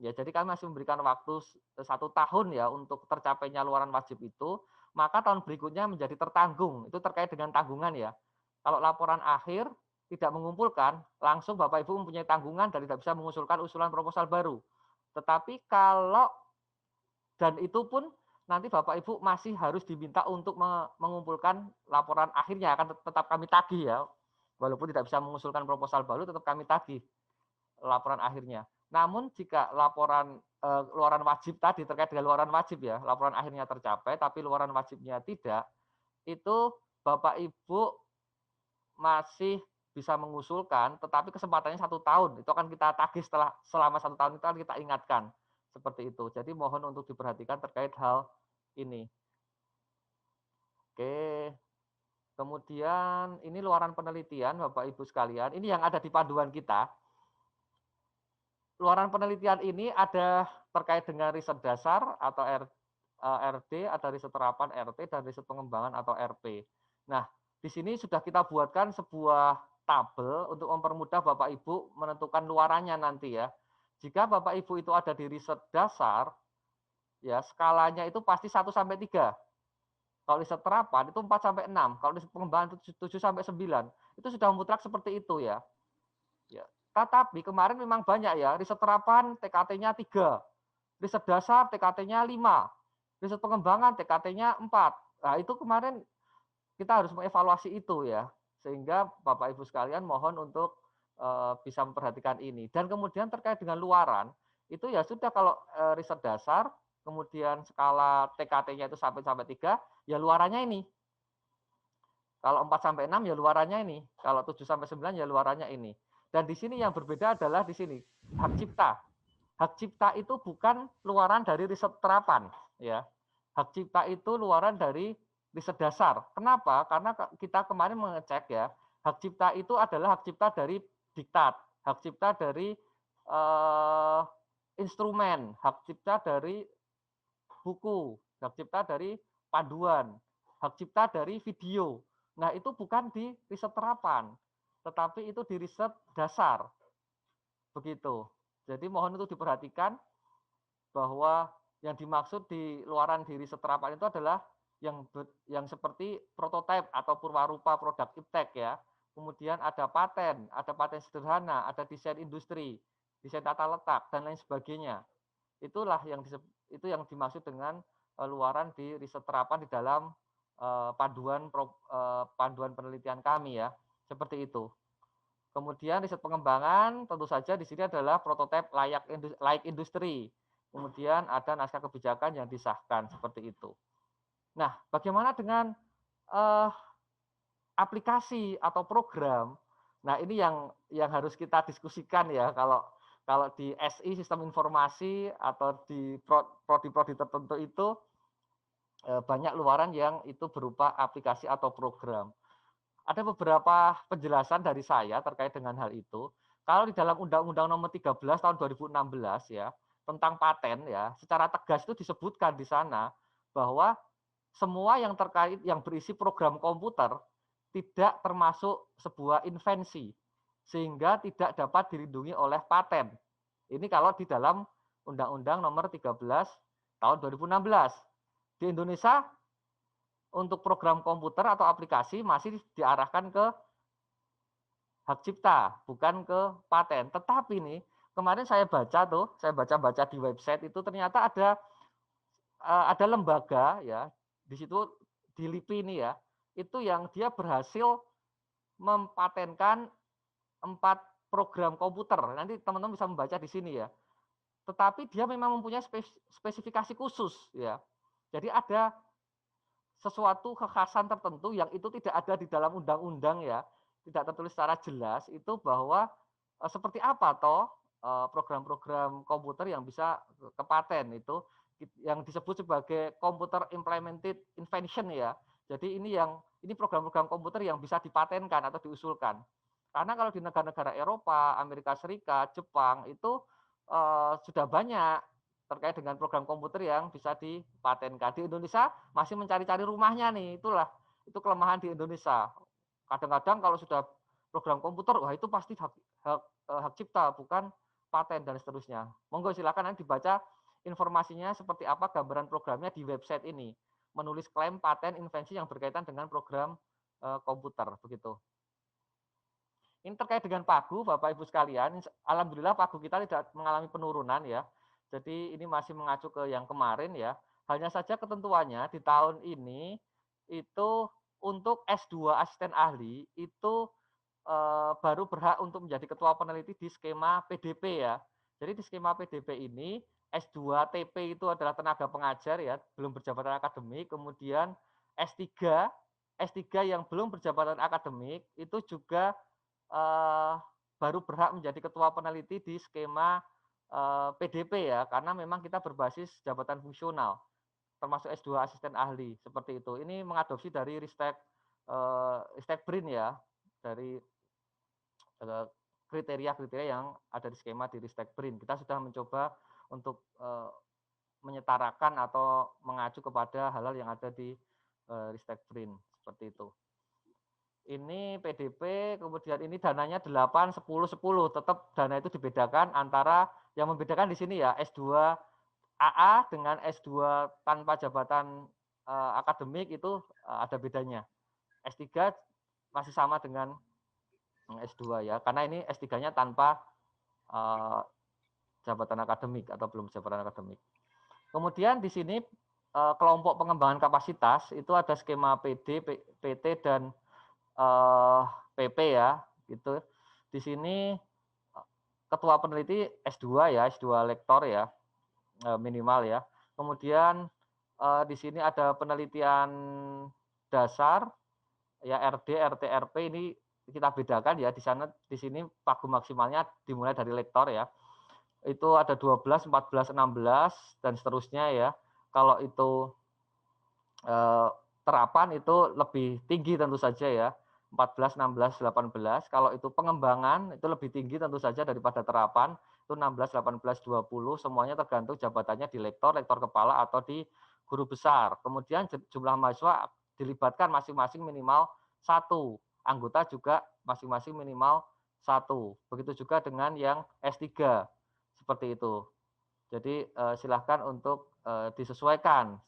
ya. Jadi kami masih memberikan waktu 1 tahun ya untuk tercapainya luaran wajib itu, maka tahun berikutnya menjadi tertanggung. Itu terkait dengan tanggungan ya. Kalau laporan akhir tidak mengumpulkan, langsung Bapak Ibu mempunyai tanggungan dan tidak bisa mengusulkan usulan proposal baru. Tetapi kalau dan itu pun nanti Bapak Ibu masih harus diminta untuk mengumpulkan laporan akhirnya, akan tetap kami tagih ya. Walaupun tidak bisa mengusulkan proposal baru, tetap kami tagih laporan akhirnya. Namun jika laporan luaran wajib tadi terkait dengan luaran wajib ya, laporan akhirnya tercapai tapi luaran wajibnya tidak, itu Bapak Ibu masih bisa mengusulkan, tetapi kesempatannya 1 tahun. Itu akan kita tagih selama 1 tahun itu akan kita ingatkan. Seperti itu. Jadi mohon untuk diperhatikan terkait hal ini. Oke. Kemudian ini luaran penelitian Bapak Ibu sekalian. Ini yang ada di panduan kita. Luaran penelitian ini ada terkait dengan riset dasar atau RD, ada riset terapan RT, dan riset pengembangan atau RP. Nah, di sini sudah kita buatkan sebuah tabel untuk mempermudah Bapak Ibu menentukan luarannya nanti ya. Jika Bapak Ibu itu ada di riset dasar, ya skalanya itu pasti 1 sampai 3. Kalau riset terapan itu 4 sampai 6. Kalau riset pengembangan itu 7 sampai 9. Itu sudah mutlak seperti itu ya. Ya. Tetapi kemarin memang banyak ya, riset terapan TKT-nya 3. Riset dasar TKT-nya 5. Riset pengembangan TKT-nya 4. Nah, itu kemarin kita harus mengevaluasi itu ya. Sehingga Bapak Ibu sekalian mohon untuk bisa memperhatikan ini. Dan kemudian terkait dengan luaran, itu ya sudah kalau riset dasar, kemudian skala TKT-nya itu sampai 3, ya luarannya ini. Kalau 4 sampai 6 ya luarannya ini. Kalau 7 sampai 9 ya luarannya ini. Dan di sini yang berbeda adalah di sini hak cipta. Hak cipta itu bukan luaran dari riset terapan, ya. Hak cipta itu luaran dari riset dasar. Kenapa? Karena kita kemarin mengecek ya, hak cipta itu adalah hak cipta dari diktat, hak cipta dari instrumen, hak cipta dari buku, hak cipta dari panduan, hak cipta dari video. Nah, itu bukan di riset terapan, tetapi itu di riset dasar. Begitu. Jadi mohon itu diperhatikan bahwa yang dimaksud di luaran di riset terapan itu adalah yang seperti prototipe atau purwarupa produk iptek ya. Kemudian ada paten sederhana, ada desain industri, desain tata letak dan lain sebagainya. Itulah itu yang dimaksud dengan luaran di riset terapan di dalam panduan penelitian kami ya, seperti itu. Kemudian riset pengembangan tentu saja di sini adalah prototipe layak industri. Kemudian ada naskah kebijakan yang disahkan seperti itu. Nah, bagaimana dengan aplikasi atau program? Nah, ini yang harus kita diskusikan ya. Kalau di SI sistem informasi atau di prodi-prodi tertentu itu banyak luaran yang itu berupa aplikasi atau program. Ada beberapa penjelasan dari saya terkait dengan hal itu. Kalau di dalam Undang-Undang Nomor 13 Tahun 2016 ya, tentang paten ya, secara tegas itu disebutkan di sana bahwa semua yang terkait yang berisi program komputer tidak termasuk sebuah invensi sehingga tidak dapat dilindungi oleh paten. Ini kalau di dalam Undang-Undang Nomor 13 Tahun 2016. Di Indonesia untuk program komputer atau aplikasi masih diarahkan ke hak cipta, bukan ke paten. Tetapi nih, kemarin saya baca di website itu ternyata ada lembaga ya, di situ di LIPI ini ya, itu yang dia berhasil mempatenkan 4 program komputer. Nanti teman-teman bisa membaca di sini ya. Tetapi dia memang mempunyai spesifikasi khusus ya. Jadi ada sesuatu kekhasan tertentu yang itu tidak ada di dalam undang-undang ya, tidak tertulis secara jelas itu bahwa seperti apa toh program-program komputer yang bisa ke paten itu yang disebut sebagai computer implemented invention ya. Jadi ini program-program komputer yang bisa dipatenkan atau diusulkan. Karena kalau di negara-negara Eropa, Amerika Serikat, Jepang itu sudah banyak terkait dengan program komputer yang bisa dipatenkan. Di Indonesia masih mencari-cari rumahnya nih, itu kelemahan di Indonesia. Kadang-kadang kalau sudah program komputer, wah itu pasti hak cipta, bukan paten dan seterusnya. Monggo silakan nanti dibaca informasinya seperti apa gambaran programnya di website ini. Menulis klaim paten invensi yang berkaitan dengan program komputer, begitu. Ini terkait dengan pagu, Bapak Ibu sekalian. Alhamdulillah pagu kita tidak mengalami penurunan ya. Jadi ini masih mengacu ke yang kemarin ya. Hanya saja ketentuannya di tahun ini itu untuk S2 asisten ahli itu baru berhak untuk menjadi ketua peneliti di skema PDP ya. Jadi di skema PDP ini S2 TP itu adalah tenaga pengajar ya, belum berjabatan akademik. Kemudian S3 yang belum berjabatan akademik itu juga baru berhak menjadi ketua peneliti di skema PDP ya, karena memang kita berbasis jabatan fungsional, termasuk S2 asisten ahli, seperti itu. Ini mengadopsi dari Ristek BRIN ya, dari kriteria-kriteria yang ada di skema di Ristek BRIN. Kita sudah mencoba untuk menyetarakan atau mengacu kepada hal-hal yang ada di Ristek BRIN, seperti itu. Ini PDP, kemudian ini dananya 8, 10, 10. Tetap dana itu dibedakan antara, yang membedakan di sini ya, S2 AA dengan S2 tanpa jabatan akademik itu ada bedanya. S3 masih sama dengan S2 ya, karena ini S3-nya tanpa jabatan akademik atau belum jabatan akademik. Kemudian di sini kelompok pengembangan kapasitas itu ada skema PD, PT dan PP ya, gitu. Di sini ketua peneliti S2 ya, S2 lektor ya, minimal ya. Kemudian di sini ada penelitian dasar ya, RD, RT, RP ini kita bedakan ya. Di sini pagu maksimalnya dimulai dari lektor ya. Itu ada 12, 14, 16 dan seterusnya ya. Kalau itu terapan itu lebih tinggi tentu saja ya. 14, 16, 18. Kalau itu pengembangan itu lebih tinggi tentu saja daripada terapan. Itu 16, 18, 20. Semuanya tergantung jabatannya di lektor, lektor kepala atau di guru besar. Kemudian jumlah mahasiswa dilibatkan masing-masing minimal 1. Anggota juga masing-masing minimal 1. Begitu juga dengan yang S3. Seperti itu. Jadi silahkan untuk disesuaikan.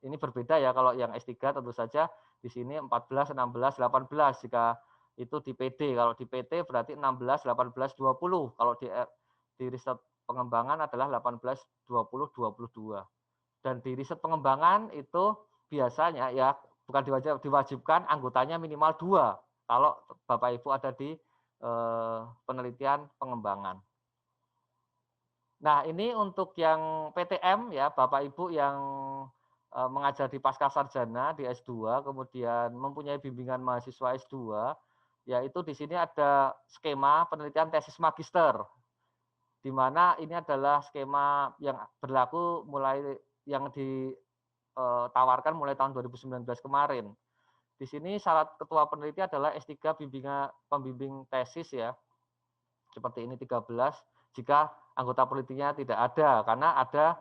Ini berbeda ya, kalau yang S3 tentu saja di sini 14, 16, 18 jika itu di PD. Kalau di PT berarti 16, 18, 20. Kalau di riset pengembangan adalah 18, 20, 22. Dan di riset pengembangan itu biasanya ya bukan diwajibkan anggotanya minimal 2 kalau Bapak Ibu ada di penelitian pengembangan. Nah, ini untuk yang PTM ya, Bapak Ibu yang mengajar di Pascasarjana di S2, kemudian mempunyai bimbingan mahasiswa S2, yaitu di sini ada skema penelitian tesis magister, di mana ini adalah skema yang berlaku yang ditawarkan mulai tahun 2019 kemarin. Di sini syarat ketua peneliti adalah S3 pembimbing tesis ya, seperti ini 13, jika anggota penelitinya tidak ada, karena ada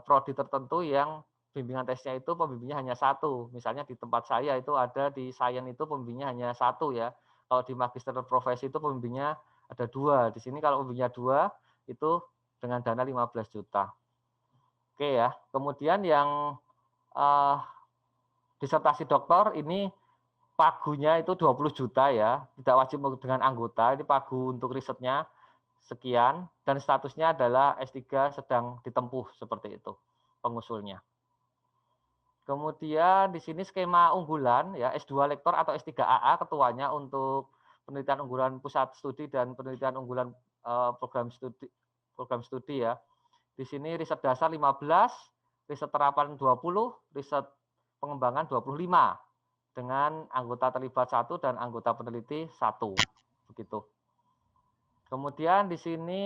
prodi tertentu yang bimbingan tesnya itu pembimbingnya hanya 1. Misalnya di tempat saya itu ada di sains itu pembimbingnya hanya 1 ya. Kalau di magister profesi itu pembimbingnya ada 2. Di sini kalau pembimbingnya 2 itu dengan dana 15 juta. Oke ya. Kemudian yang disertasi doktor ini pagunya itu 20 juta ya. Tidak wajib dengan anggota. Ini pagu untuk risetnya sekian dan statusnya adalah S3 sedang ditempuh, seperti itu pengusulnya. Kemudian di sini skema unggulan ya, S2 lektor atau S3 AA ketuanya untuk penelitian unggulan pusat studi dan penelitian unggulan program studi ya. Di sini riset dasar 15, riset terapan 20, riset pengembangan 25 dengan anggota terlibat 1 dan anggota peneliti 1. Begitu. Kemudian di sini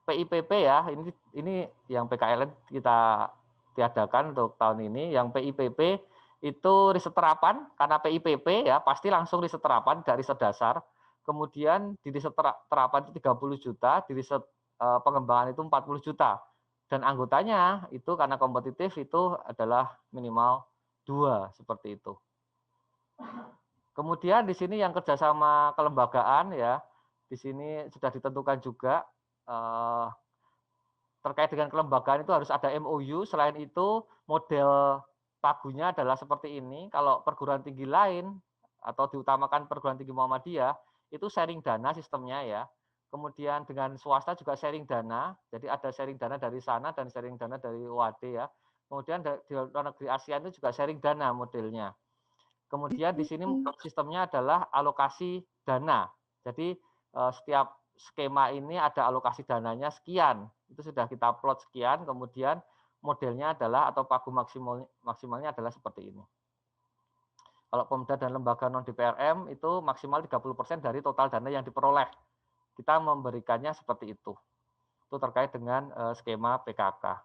PIPP ya, ini yang PKLN kita tiadakan untuk tahun ini. Yang PIPP itu riset terapan, karena PIPP ya pasti langsung riset terapan dari riset dasar. Kemudian di riset terapan itu 30 juta, di riset pengembangan itu 40 juta. Dan anggotanya itu karena kompetitif itu adalah minimal 2, seperti itu. Kemudian di sini yang kerjasama kelembagaan ya, di sini sudah ditentukan juga terkait dengan kelembagaan itu harus ada MOU. Selain itu model pagunya adalah seperti ini. Kalau perguruan tinggi lain atau diutamakan perguruan tinggi Muhammadiyah itu sharing dana sistemnya ya. Kemudian dengan swasta juga sharing dana. Jadi ada sharing dana dari sana dan sharing dana dari UAD ya. Kemudian di luar negeri ASEAN itu juga sharing dana modelnya. Kemudian di sini sistemnya adalah alokasi dana. Jadi setiap skema ini ada alokasi dananya sekian. Itu sudah kita plot sekian, kemudian modelnya adalah atau pagu maksimalnya adalah seperti ini. Kalau Pemda dan lembaga non DPRM itu maksimal 30% dari total dana yang diperoleh. Kita memberikannya seperti itu. Itu terkait dengan skema PKK.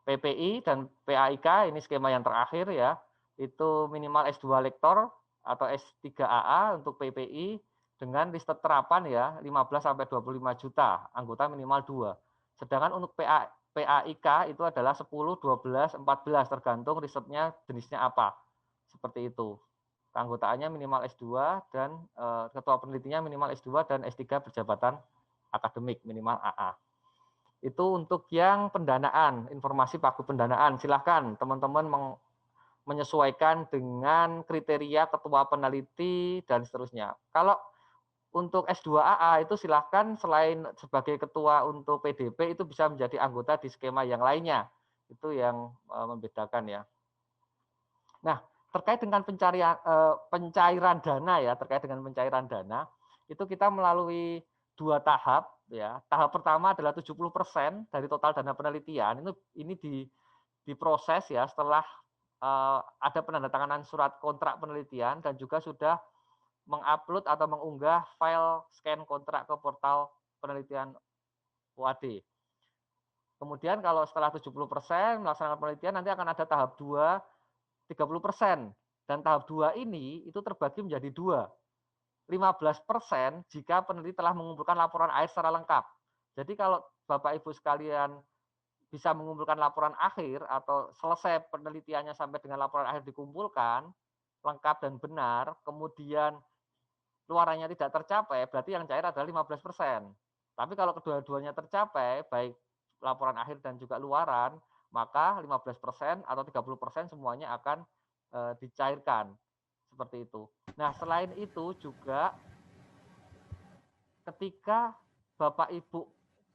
PPI dan PAIK ini skema yang terakhir ya. Itu minimal S2 lektor atau S3 AA untuk PPI dengan riset terapan ya 15 sampai 25 juta, anggota minimal 2. Sedangkan untuk PAIK itu adalah 10, 12, 14 tergantung risetnya jenisnya apa. Seperti itu. Keanggotaannya minimal S2 dan ketua penelitinya minimal S2 dan S3 berjabatan akademik minimal AA. Itu untuk yang pendanaan, informasi pagu pendanaan. Silahkan teman-teman menyesuaikan dengan kriteria ketua peneliti dan seterusnya. Kalau untuk S2AA itu silahkan selain sebagai ketua untuk PDP itu bisa menjadi anggota di skema yang lainnya. Itu yang membedakan ya. Nah, terkait dengan pencairan dana ya, terkait dengan pencairan dana, itu kita melalui 2 tahap ya. Tahap pertama adalah 70% dari total dana penelitian, ini diproses ya setelah ada penandatanganan surat kontrak penelitian dan juga sudah mengupload atau mengunggah file scan kontrak ke portal penelitian UAD. Kemudian kalau setelah 70% melaksanakan penelitian, nanti akan ada tahap 2, 30%. Dan tahap 2 ini itu terbagi menjadi 2. 15% jika peneliti telah mengumpulkan laporan akhir secara lengkap. Jadi kalau Bapak Ibu sekalian bisa mengumpulkan laporan akhir atau selesai penelitiannya sampai dengan laporan akhir dikumpulkan, lengkap dan benar, kemudian luarannya tidak tercapai, berarti yang cair adalah 15%. Tapi kalau kedua-duanya tercapai, baik laporan akhir dan juga luaran, maka 15% atau 30% semuanya akan dicairkan. Seperti itu. Nah, selain itu juga ketika Bapak Ibu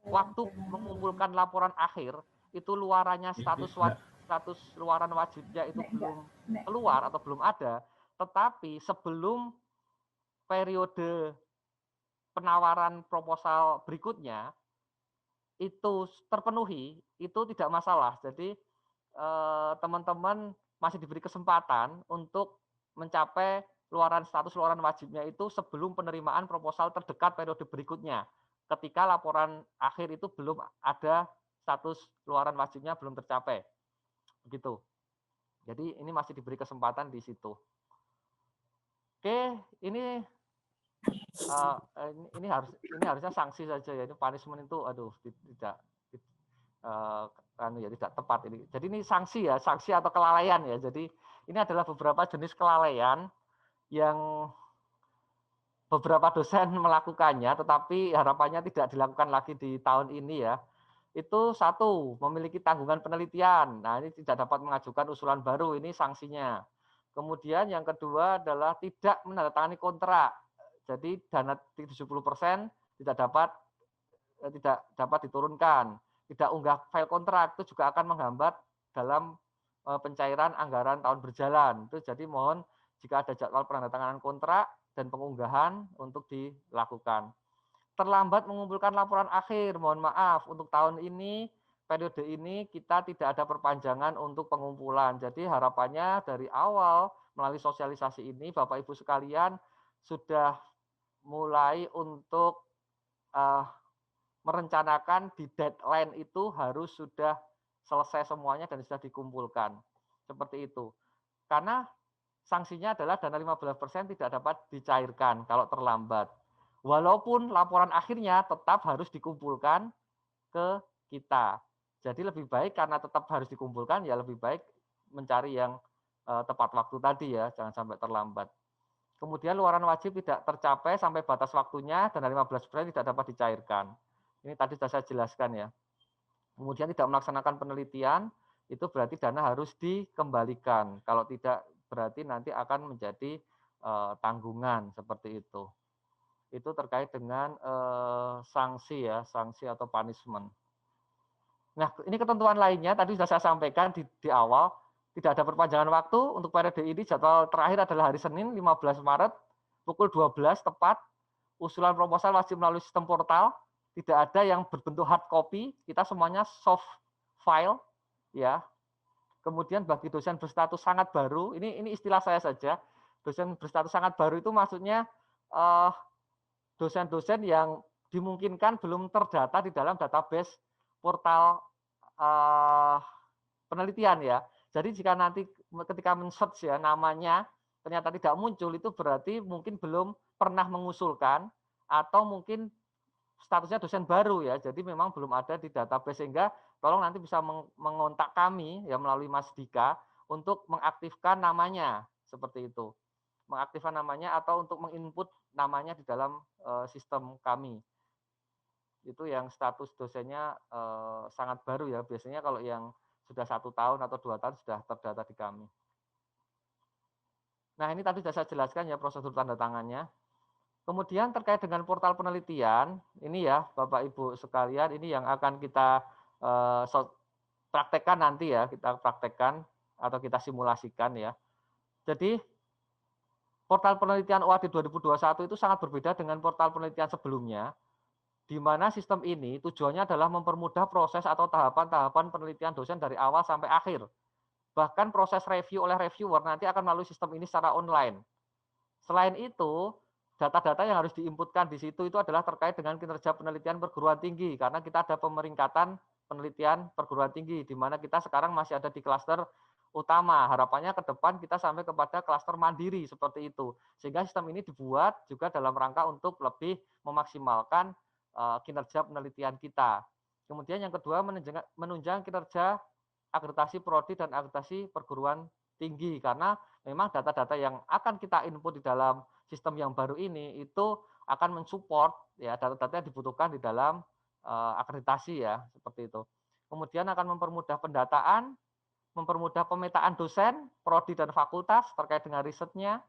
waktu mengumpulkan laporan akhir, itu luarannya status luaran wajibnya itu belum keluar atau belum ada, tetapi sebelum periode penawaran proposal berikutnya itu terpenuhi, itu tidak masalah. Jadi teman-teman masih diberi kesempatan untuk mencapai status luaran wajibnya itu sebelum penerimaan proposal terdekat periode berikutnya. Ketika laporan akhir itu belum ada status luaran wajibnya belum tercapai. Begitu. Jadi ini masih diberi kesempatan di situ. Oke, ini harusnya sanksi saja ya. Ini punishment itu tidak tepat ini. Jadi ini sanksi atau kelalaian ya. Jadi ini adalah beberapa jenis kelalaian yang beberapa dosen melakukannya, tetapi harapannya tidak dilakukan lagi di tahun ini ya. Itu 1, memiliki tanggungan penelitian. Nah, ini tidak dapat mengajukan usulan baru, ini sanksinya. Kemudian yang kedua adalah tidak menandatangani kontrak. Jadi dana 70% tidak dapat diturunkan. Tidak unggah file kontrak, itu juga akan menghambat dalam pencairan anggaran tahun berjalan. Itu jadi mohon jika ada jadwal penandatanganan kontrak dan pengunggahan untuk dilakukan. Terlambat mengumpulkan laporan akhir, mohon maaf untuk tahun ini, periode ini kita tidak ada perpanjangan untuk pengumpulan. Jadi harapannya dari awal melalui sosialisasi ini Bapak Ibu sekalian sudah mulai untuk merencanakan di deadline itu harus sudah selesai semuanya dan sudah dikumpulkan. Seperti itu. Karena sanksinya adalah dana 15% tidak dapat dicairkan kalau terlambat. Walaupun laporan akhirnya tetap harus dikumpulkan ke kita. Jadi lebih baik karena tetap harus dikumpulkan, ya lebih baik mencari yang tepat waktu tadi ya, jangan sampai terlambat. Kemudian luaran wajib tidak tercapai sampai batas waktunya, dana 15% tidak dapat dicairkan. Ini tadi sudah saya jelaskan ya. Kemudian tidak melaksanakan penelitian, itu berarti dana harus dikembalikan. Kalau tidak, berarti nanti akan menjadi tanggungan seperti itu. Itu terkait dengan sanksi ya, sanksi atau punishment. Nah, ini ketentuan lainnya tadi sudah saya sampaikan di awal, tidak ada perpanjangan waktu untuk periode ini. Jadwal terakhir adalah hari Senin 15 Maret pukul 12 tepat. Usulan proposal wajib melalui sistem portal, tidak ada yang berbentuk hard copy, kita semuanya soft file ya. Kemudian bagi dosen berstatus sangat baru, ini istilah saya saja. Dosen berstatus sangat baru itu maksudnya dosen-dosen yang dimungkinkan belum terdata di dalam database portal penelitian ya. Jadi jika nanti ketika men-search ya namanya ternyata tidak muncul, itu berarti mungkin belum pernah mengusulkan atau mungkin statusnya dosen baru ya. Jadi memang belum ada di database, sehingga tolong nanti bisa mengontak kami ya melalui Mas Dika untuk mengaktifkan namanya seperti itu. Mengaktifkan namanya atau untuk menginput namanya di dalam sistem kami. Itu yang status dosennya sangat baru ya. Biasanya kalau yang sudah 1 tahun atau 2 tahun sudah terdata di kami. Nah, ini tadi sudah saya jelaskan ya prosedur tanda tangannya. Kemudian terkait dengan portal penelitian, ini ya Bapak Ibu sekalian, ini yang akan kita praktekkan nanti ya, kita praktekkan atau kita simulasikan ya. Jadi portal penelitian OAD 2021 itu sangat berbeda dengan portal penelitian sebelumnya, di mana sistem ini tujuannya adalah mempermudah proses atau tahapan-tahapan penelitian dosen dari awal sampai akhir. Bahkan proses review oleh reviewer nanti akan melalui sistem ini secara online. Selain itu, data-data yang harus diinputkan di situ itu adalah terkait dengan kinerja penelitian perguruan tinggi, karena kita ada pemeringkatan penelitian perguruan tinggi, di mana kita sekarang masih ada di klaster utama. Harapannya ke depan kita sampai kepada klaster mandiri seperti itu. Sehingga sistem ini dibuat juga dalam rangka untuk lebih memaksimalkan kinerja penelitian kita. Kemudian yang kedua, menunjang kinerja akreditasi prodi dan akreditasi perguruan tinggi, karena memang data-data yang akan kita input di dalam sistem yang baru ini itu akan mensupport ya data-data yang dibutuhkan di dalam akreditasi ya, seperti itu. Kemudian akan mempermudah pendataan, mempermudah pemetaan dosen, prodi dan fakultas terkait dengan risetnya,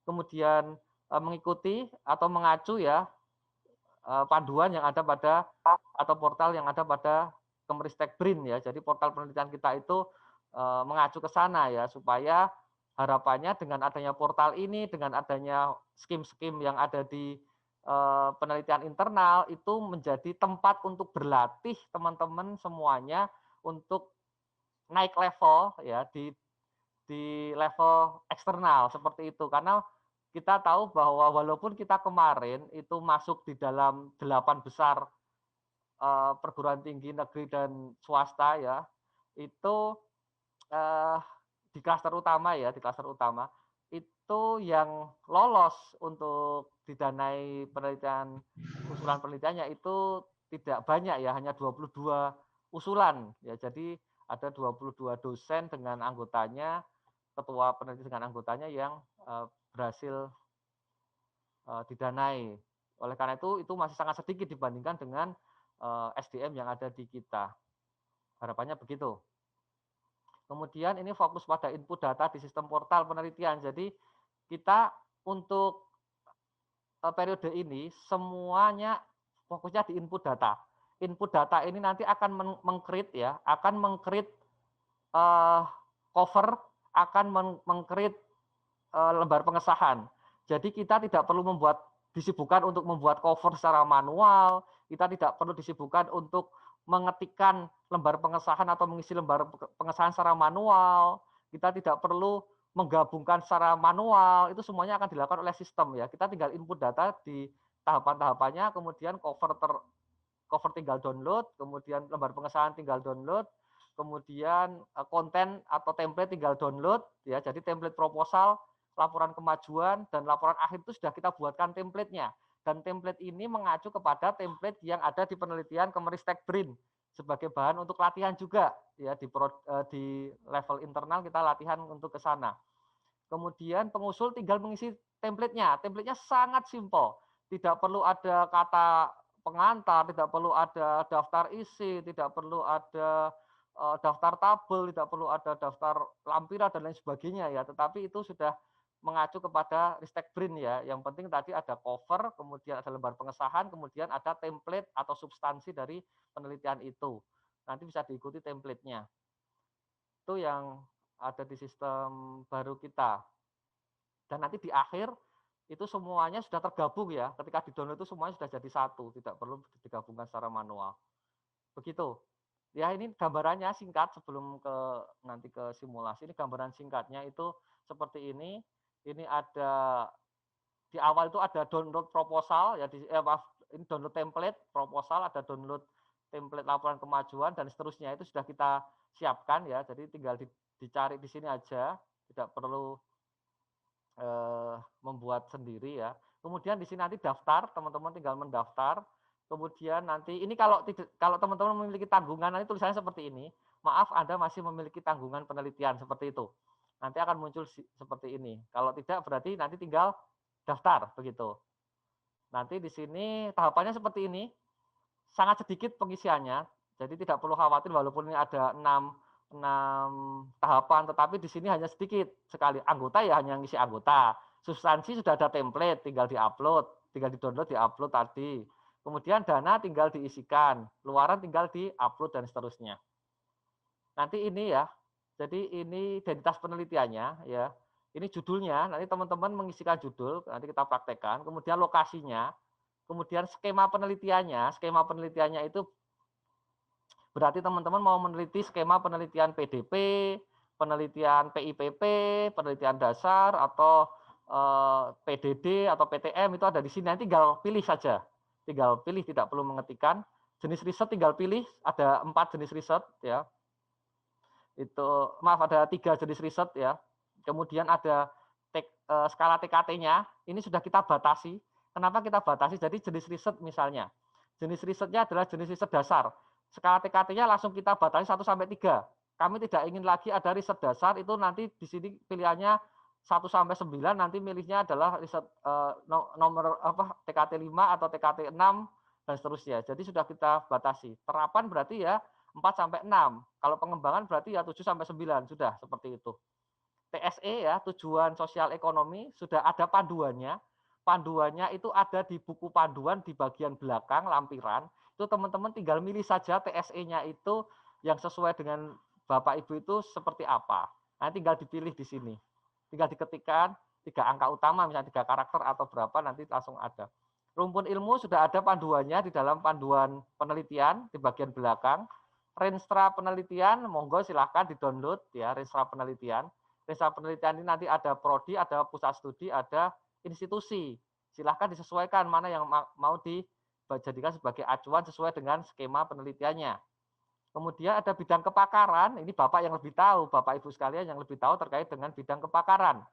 kemudian mengikuti atau mengacu ya panduan yang ada pada atau portal yang ada pada Kemeristek BRIN ya. Jadi portal penelitian kita itu mengacu ke sana ya, supaya harapannya dengan adanya portal ini, dengan adanya skim-skim yang ada di penelitian internal itu menjadi tempat untuk berlatih teman-teman semuanya untuk naik level ya di level eksternal seperti itu. Karena kita tahu bahwa walaupun kita kemarin itu masuk di dalam 8 besar perguruan tinggi negeri dan swasta ya, itu di klaster utama ya, di klaster utama itu yang lolos untuk didanai penelitian, usulan penelitiannya itu tidak banyak ya, hanya 22 usulan ya. Jadi ada 22 dosen dengan anggotanya, ketua peneliti dengan anggotanya yang berhasil didanai. Oleh karena itu masih sangat sedikit dibandingkan dengan SDM yang ada di kita. Harapannya begitu. Kemudian ini fokus pada input data di sistem portal penelitian. Jadi kita untuk periode ini semuanya fokusnya di input data. Input data ini nanti akan meng-create ya, akan meng-create cover, akan meng-create lembar pengesahan. Jadi kita tidak perlu disibukkan untuk membuat cover secara manual, kita tidak perlu disibukkan untuk mengetikkan lembar pengesahan atau mengisi lembar pengesahan secara manual, kita tidak perlu menggabungkan secara manual, itu semuanya akan dilakukan oleh sistem ya. Kita tinggal input data di tahapan-tahapannya, kemudian cover tinggal download, kemudian lembar pengesahan tinggal download, kemudian konten atau template tinggal download ya. Jadi template proposal, laporan kemajuan dan laporan akhir itu sudah kita buatkan template-nya. Dan template ini mengacu kepada template yang ada di penelitian Kemeristek BRIN sebagai bahan untuk latihan juga ya, di level internal kita latihan untuk ke sana. Kemudian pengusul tinggal mengisi template-nya. Template-nya sangat simpel. Tidak perlu ada kata pengantar, tidak perlu ada daftar isi, tidak perlu ada daftar tabel, tidak perlu ada daftar lampiran dan lain sebagainya ya. Tetapi itu sudah mengacu kepada Ristek BRIN ya. Yang penting tadi ada cover, kemudian ada lembar pengesahan, kemudian ada template atau substansi dari penelitian itu. Nanti bisa diikuti template-nya. Itu yang ada di sistem baru kita. Dan nanti di akhir itu semuanya sudah tergabung ya. Ketika di-download itu semuanya sudah jadi satu, tidak perlu digabungkan secara manual. Begitu. Ya ini gambarannya singkat sebelum nanti ke simulasi. Ini gambaran singkatnya itu seperti ini. Ini ada di awal itu ada download proposal ya, ini download template proposal, ada download template laporan kemajuan dan seterusnya itu sudah kita siapkan ya. Jadi tinggal dicari di sini aja, tidak perlu membuat sendiri ya. Kemudian di sini nanti daftar, teman-teman tinggal mendaftar. Kemudian nanti ini kalau teman-teman memiliki tanggungan, nanti tulisannya seperti ini. Maaf, Anda masih memiliki tanggungan penelitian seperti itu. Nanti akan muncul seperti ini. Kalau tidak berarti nanti tinggal daftar begitu. Nanti di sini tahapannya seperti ini. Sangat sedikit pengisiannya. Jadi tidak perlu khawatir walaupun ini ada 6 tahapan, tetapi di sini hanya sedikit sekali. Anggota ya hanya ngisi anggota. Substansi sudah ada template, tinggal di-upload, tinggal di-download, di-upload tadi. Kemudian dana tinggal diisikan, luaran tinggal di-upload dan seterusnya. Nanti ini ya, jadi ini identitas penelitiannya ya. Ini judulnya, nanti teman-teman mengisikan judul, nanti kita praktekkan, kemudian lokasinya, kemudian skema penelitiannya itu berarti teman-teman mau meneliti skema penelitian PDP, penelitian PIPP, penelitian dasar, atau PDD atau PTM itu ada di sini. Nanti tinggal pilih saja. Tinggal pilih, tidak perlu mengetikkan. Jenis riset tinggal pilih, ada 4 jenis riset ya. Itu maaf ada 3 jenis riset ya. Kemudian ada skala TKT-nya, ini sudah kita batasi. Kenapa kita batasi? Jadi jenis riset misalnya. Jenis risetnya adalah jenis riset dasar. Skala TKT-nya langsung kita batasi 1 sampai 3. Kami tidak ingin lagi ada riset dasar, itu nanti di sini pilihannya 1 sampai 9, nanti milihnya adalah riset nomor TKT 5 atau TKT 6 dan seterusnya. Jadi sudah kita batasi. Terapan berarti ya 4 sampai 6. Kalau pengembangan berarti ya 7 sampai 9, sudah seperti itu. TSE ya, tujuan sosial ekonomi, sudah ada panduannya. Panduannya itu ada di buku panduan di bagian belakang lampiran. Itu teman-teman tinggal milih saja TSE-nya itu yang sesuai dengan Bapak Ibu itu seperti apa. Nah, tinggal dipilih di sini. Tinggal diketikkan 3 angka utama, misalnya 3 karakter atau berapa, nanti langsung ada. Rumpun ilmu sudah ada panduannya di dalam panduan penelitian di bagian belakang. Renstra penelitian, monggo silahkan di-download ya, Renstra penelitian. Renstra penelitian ini nanti ada prodi, ada pusat studi, ada institusi. Silahkan disesuaikan mana yang mau dijadikan sebagai acuan sesuai dengan skema penelitiannya. Kemudian ada bidang kepakaran, ini Bapak yang lebih tahu, Bapak Ibu sekalian yang lebih tahu terkait dengan bidang kepakaran.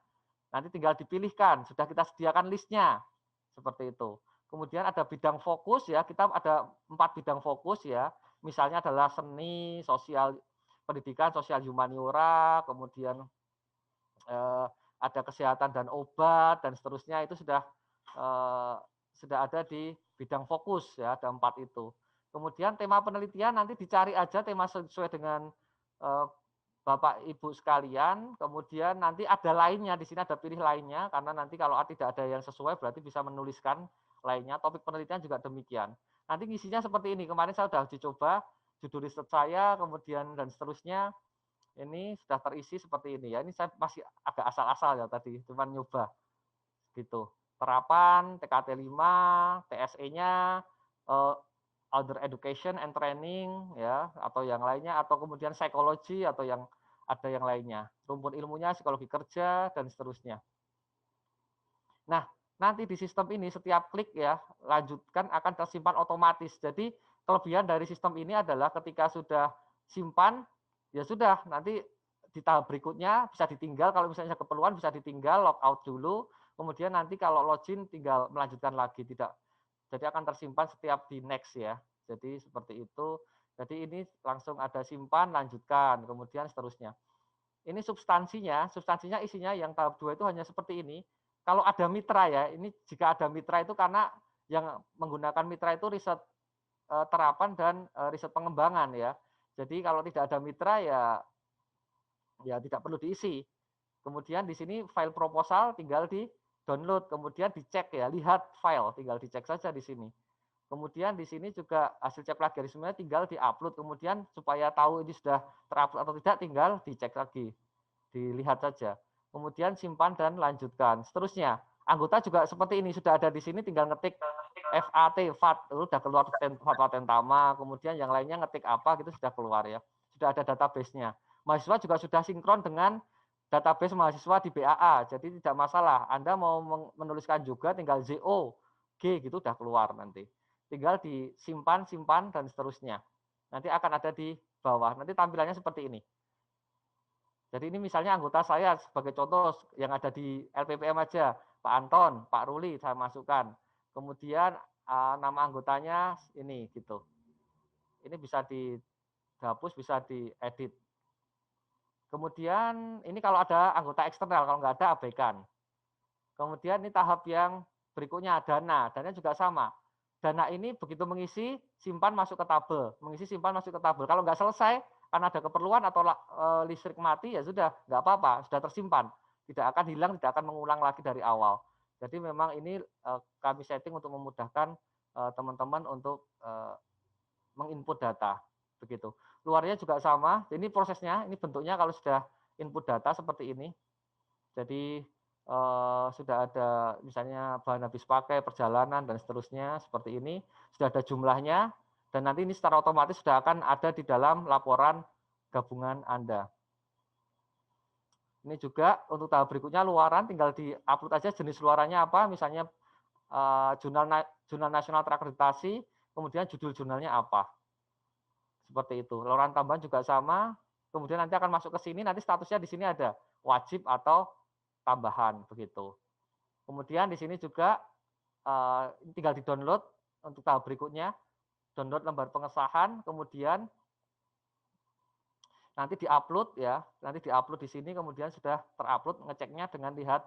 Nanti tinggal dipilihkan, sudah kita sediakan listnya, seperti itu. Kemudian ada bidang fokus ya, kita ada 4 bidang fokus ya, misalnya adalah seni, sosial, pendidikan, sosial humaniora, kemudian ada kesehatan dan obat dan seterusnya, itu sudah ada di bidang fokus ya, ada 4 itu. Kemudian tema penelitian nanti dicari aja tema sesuai dengan Bapak Ibu sekalian. Kemudian nanti ada lainnya, di sini ada pilih lainnya, karena nanti kalau tidak ada yang sesuai berarti bisa menuliskan lainnya. Topik penelitian juga demikian. Nanti ngisinya seperti ini. Kemarin saya sudah dicoba judul riset saya, kemudian dan seterusnya. Ini sudah terisi seperti ini ya. Ini saya masih agak asal-asal ya tadi, cuma nyoba gitu. Terapan, TKT 5, TSE-nya, other education and training ya, atau yang lainnya, atau kemudian psikologi atau yang ada yang lainnya. Rumpun ilmunya psikologi kerja dan seterusnya. Nah, nanti di sistem ini setiap klik ya, lanjutkan akan tersimpan otomatis. Jadi kelebihan dari sistem ini adalah ketika sudah simpan, ya sudah, nanti di tahap berikutnya bisa ditinggal, kalau misalnya keperluan bisa ditinggal, log out dulu, kemudian nanti kalau login tinggal melanjutkan lagi, tidak. Jadi akan tersimpan setiap di next ya. Jadi seperti itu. Jadi ini langsung ada simpan, lanjutkan, kemudian seterusnya. Ini substansinya isinya yang tahap 2 itu hanya seperti ini. Kalau ada mitra ya, ini jika ada mitra itu karena yang menggunakan mitra itu riset terapan dan riset pengembangan ya. Jadi kalau tidak ada mitra ya tidak perlu diisi. Kemudian di sini file proposal tinggal di download, kemudian dicek ya, lihat file, tinggal dicek saja di sini. Kemudian di sini juga hasil cek plagiarismenya tinggal diupload, kemudian supaya tahu ini sudah terupload atau tidak tinggal dicek lagi, dilihat saja. Kemudian simpan dan lanjutkan. Seterusnya, anggota juga seperti ini, sudah ada di sini tinggal ngetik FAT, FAT, sudah keluar fatwa tentama, kemudian yang lainnya ngetik apa gitu sudah keluar ya. Sudah ada database-nya. Mahasiswa juga sudah sinkron dengan database mahasiswa di BAA, jadi tidak masalah. Anda mau menuliskan juga tinggal ZO, G gitu udah keluar nanti. Tinggal disimpan, simpan, dan seterusnya. Nanti akan ada di bawah. Nanti tampilannya seperti ini. Jadi ini misalnya anggota saya sebagai contoh yang ada di LPPM aja, Pak Anton, Pak Ruli saya masukkan. Kemudian nama anggotanya ini gitu. Ini bisa dihapus, bisa diedit. Kemudian ini kalau ada anggota eksternal, kalau nggak ada abaikan. Kemudian ini tahap yang berikutnya dana. Dana juga sama. Dana ini begitu mengisi, simpan masuk ke tabel. Mengisi, simpan masuk ke tabel. Kalau nggak selesai, karena ada keperluan atau listrik mati, ya sudah, nggak apa-apa, sudah tersimpan. Tidak akan hilang, tidak akan mengulang lagi dari awal. Jadi memang ini kami setting untuk memudahkan teman-teman untuk menginput data. Begitu. luarnya juga sama. Ini prosesnya, ini bentuknya kalau sudah input data seperti ini. Jadi sudah ada misalnya bahan habis pakai, perjalanan dan seterusnya seperti ini. Sudah ada jumlahnya dan nanti ini secara otomatis sudah akan ada di dalam laporan gabungan Anda. Ini juga untuk tahap berikutnya luaran, tinggal di-upload aja jenis luarannya apa, misalnya jurnal nasional terakreditasi, kemudian judul jurnalnya apa. Seperti itu. Luaran tambahan juga sama, kemudian nanti akan masuk ke sini, nanti statusnya di sini ada wajib atau tambahan, begitu. Kemudian di sini juga tinggal di-download untuk tahap berikutnya, download lembar pengesahan, kemudian nanti diupload ya, nanti diupload di sini, kemudian sudah terupload, ngeceknya dengan lihat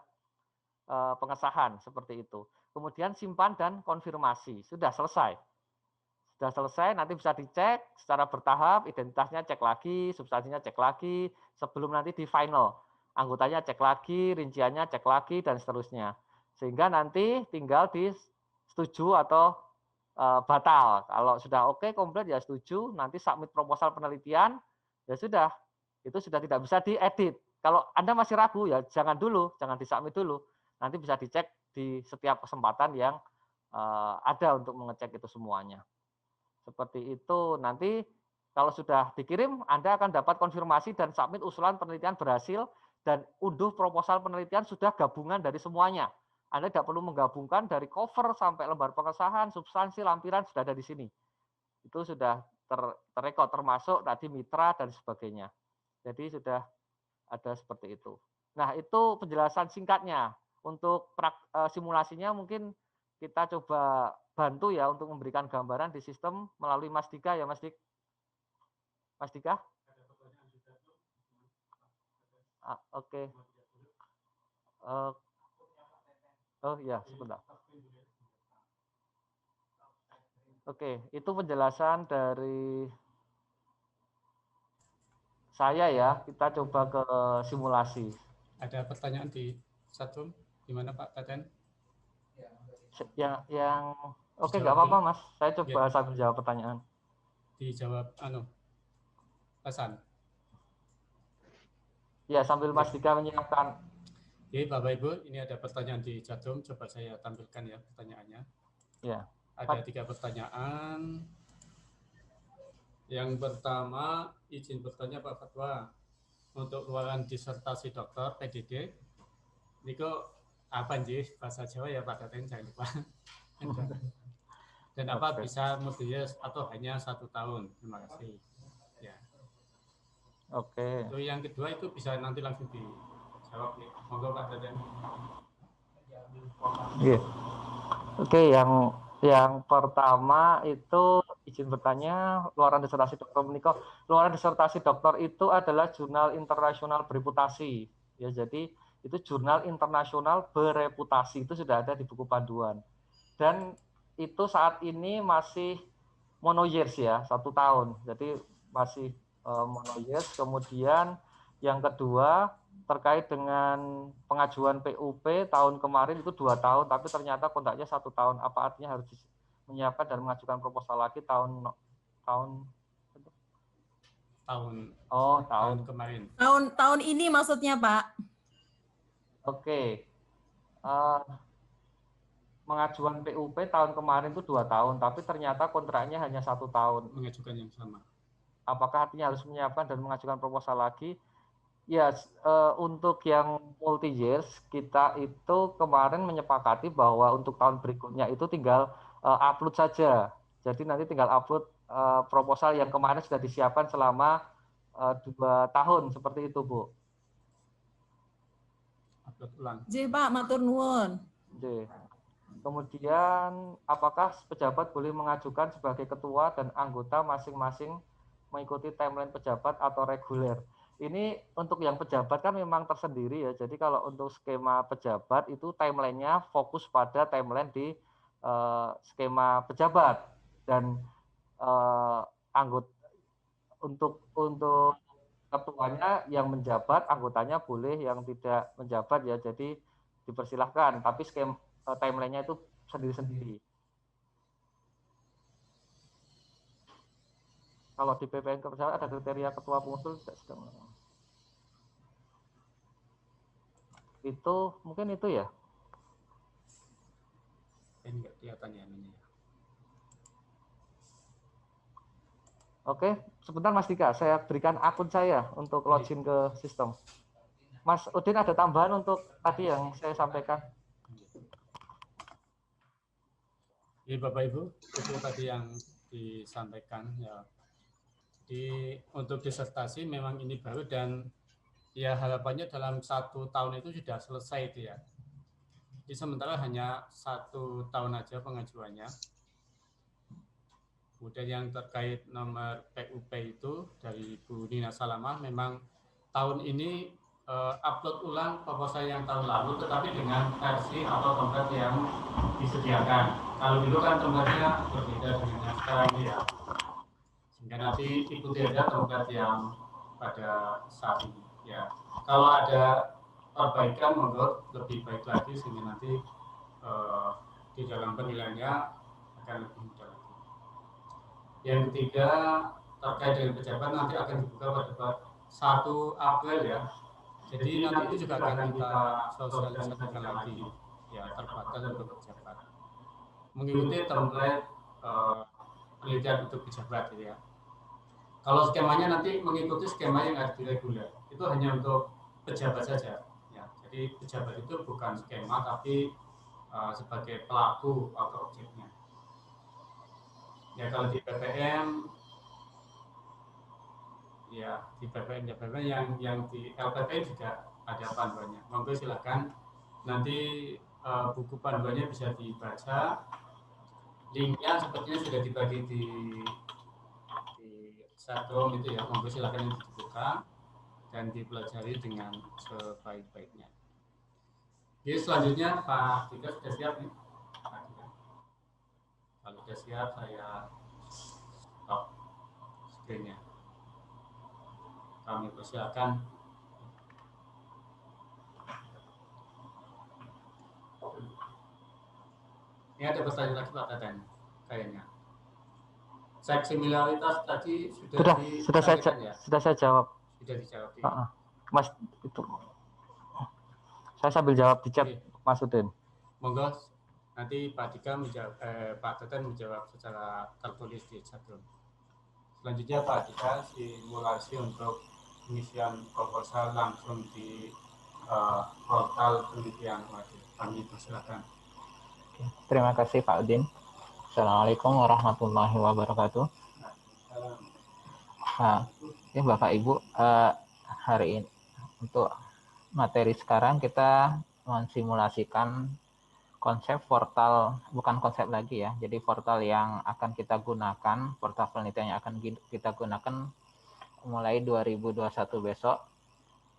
pengesahan seperti itu. Kemudian simpan dan konfirmasi, sudah selesai. Sudah selesai, nanti bisa dicek secara bertahap, identitasnya cek lagi, substansinya cek lagi, sebelum nanti di final. Anggotanya cek lagi, rinciannya cek lagi, dan seterusnya. Sehingga nanti tinggal di setuju atau batal. Kalau sudah oke, komplit ya setuju, nanti submit proposal penelitian, ya sudah, itu sudah tidak bisa diedit. Kalau Anda masih ragu, ya jangan dulu, jangan disubmit dulu. Nanti bisa dicek di setiap kesempatan yang ada untuk mengecek itu semuanya. Seperti itu, nanti kalau sudah dikirim, Anda akan dapat konfirmasi dan submit usulan penelitian berhasil, dan unduh proposal penelitian sudah gabungan dari semuanya. Anda tidak perlu menggabungkan dari cover sampai lembar pengesahan, substansi, lampiran, sudah ada di sini. Itu sudah terrekod, termasuk tadi mitra dan sebagainya. Jadi sudah ada seperti itu. Nah, itu penjelasan singkatnya. Untuk simulasinya mungkin kita coba bantu ya untuk memberikan gambaran di sistem melalui Mas Dika ya, Mas Dik. Mas Dika? Oke. Oh ya, sebentar. Oke, itu penjelasan dari saya ya. Kita coba ke simulasi. Ada pertanyaan di chatroom, gimana Pak Taten? Yang oke, nggak apa-apa Mas. Saya coba sambil jawab pertanyaan. Dijawab pesan. Ya, sambil Mas Dika menyiapkan. Oke, Bapak Ibu, ini ada pertanyaan di chatroom, coba saya tampilkan ya pertanyaannya. Ya. Ada 3 pertanyaan. Yang pertama, izin bertanya Pak Fatwa, untuk luaran disertasi doktor PDD, ini kok apa sih bahasa Jawa ya Pak Taten, jangan lupa. Dan apa bisa multi-year atau hanya 1 tahun? Terima kasih. Ya. Oke. Itu yang kedua itu bisa nanti langsung dijawab nih. Monggo Pak Taten. Iya. Oke, yang pertama itu izin bertanya, luaran disertasi dokter menikah. Luaran disertasi dokter itu adalah jurnal internasional bereputasi. Ya, jadi itu jurnal internasional bereputasi, itu sudah ada di buku panduan. Dan itu saat ini masih mono years ya, 1 tahun. Jadi masih mono years. Kemudian yang kedua terkait dengan pengajuan PUP tahun kemarin itu 2 tahun, tapi ternyata kontraknya 1 tahun. Apa artinya harus menyiapkan dan mengajukan proposal lagi tahun kemarin. Tahun ini maksudnya Pak. Oke. Mengajukan PUP tahun kemarin itu 2 tahun, tapi ternyata kontraknya hanya 1 tahun. Mengajukan yang sama. Apakah artinya harus menyiapkan dan mengajukan proposal lagi? Ya, untuk yang multi years kita itu kemarin menyepakati bahwa untuk tahun berikutnya itu tinggal upload saja. Jadi nanti tinggal upload proposal yang kemarin sudah disiapkan selama 2 tahun seperti itu, Bu. Upload ulang. J, Pak, matur nuwun. J. Kemudian apakah pejabat boleh mengajukan sebagai ketua dan anggota masing-masing mengikuti timeline pejabat atau reguler? Ini untuk yang pejabat kan memang tersendiri ya. Jadi kalau untuk skema pejabat itu timelinenya fokus pada timeline di skema pejabat, dan anggota untuk ketuanya yang menjabat, anggotanya boleh yang tidak menjabat ya. Jadi dipersilahkan, tapi skema timelinenya itu sendiri-sendiri. Kalau di PPN Kepesertaan ada kriteria ketua pengusul tidak sedang. Itu mungkin itu ya. Ini nggak kelihatan ya ini. Oke, sebentar Mas Dika, saya berikan akun saya untuk login ke sistem. Mas Udin ada tambahan untuk tadi yang saya sampaikan. Jadi Bapak Ibu, itu tadi yang disampaikan ya. Jadi untuk disertasi memang ini baru dan ya harapannya dalam 1 tahun itu sudah selesai itu ya. Jadi sementara hanya 1 tahun aja pengajuannya. Kemudian yang terkait nomor PUP itu dari Bu Nina Salamah, memang tahun ini upload ulang proposal yang tahun lalu, tetapi dengan versi atau template yang disediakan. Kalau dulu kan templatenya berbeda dengan yang sekarang ini ya. Sehingga nanti ikuti aja template yang pada saat ini. Ya, kalau ada perbaikan monggo lebih baik lagi sehingga nanti di dalam penilaiannya akan lebih mudah. Yang ketiga, terkait dengan pejabat nanti akan dibuka pada 1 April ya. Jadi nanti itu juga akan kita sosialisasikan lagi, ya terbatas untuk pejabat. Mengikuti template penelitian untuk pejabat ya. Kalau skemanya nanti mengikuti skema yang ada di reguler, itu hanya untuk pejabat saja. Ya, jadi pejabat itu bukan skema tapi sebagai pelaku atau objeknya. Ya kalau di PPM ya di PPM yang di LPPM juga ada panduannya. Monggo silakan nanti buku panduannya bisa dibaca. Linknya sepertinya sudah dibagi di Instagram itu ya. Monggo silakan dibuka dan dipelajari dengan sebaik-baiknya. Oke, selanjutnya Pak Dika sudah siap nih. Kalau sudah siap saya stop screen-nya. Kami persilakan. Ini ada pertanyaan lagi Pak Teten, kayaknya. Cek similaritas tadi sudah saya jawab. Sudah dijawab. Mas itu. Saya sambil jawab di chat, Mas Udin. Monggo nanti Pak Dika menjawab, Pak Teten menjawab secara tertulis di chat room. Selanjutnya Pak Dika simulasi untuk pengisian proposal langsung di portal penelitian wajib. Kami persilakan. Terima kasih Pak Udin. Assalamualaikum warahmatullahi wabarakatuh. Ya Bapak Ibu, hari ini untuk materi sekarang kita mensimulasikan konsep portal, bukan konsep lagi ya, jadi portal yang akan kita gunakan, portal penelitian yang akan kita gunakan mulai 2021 besok.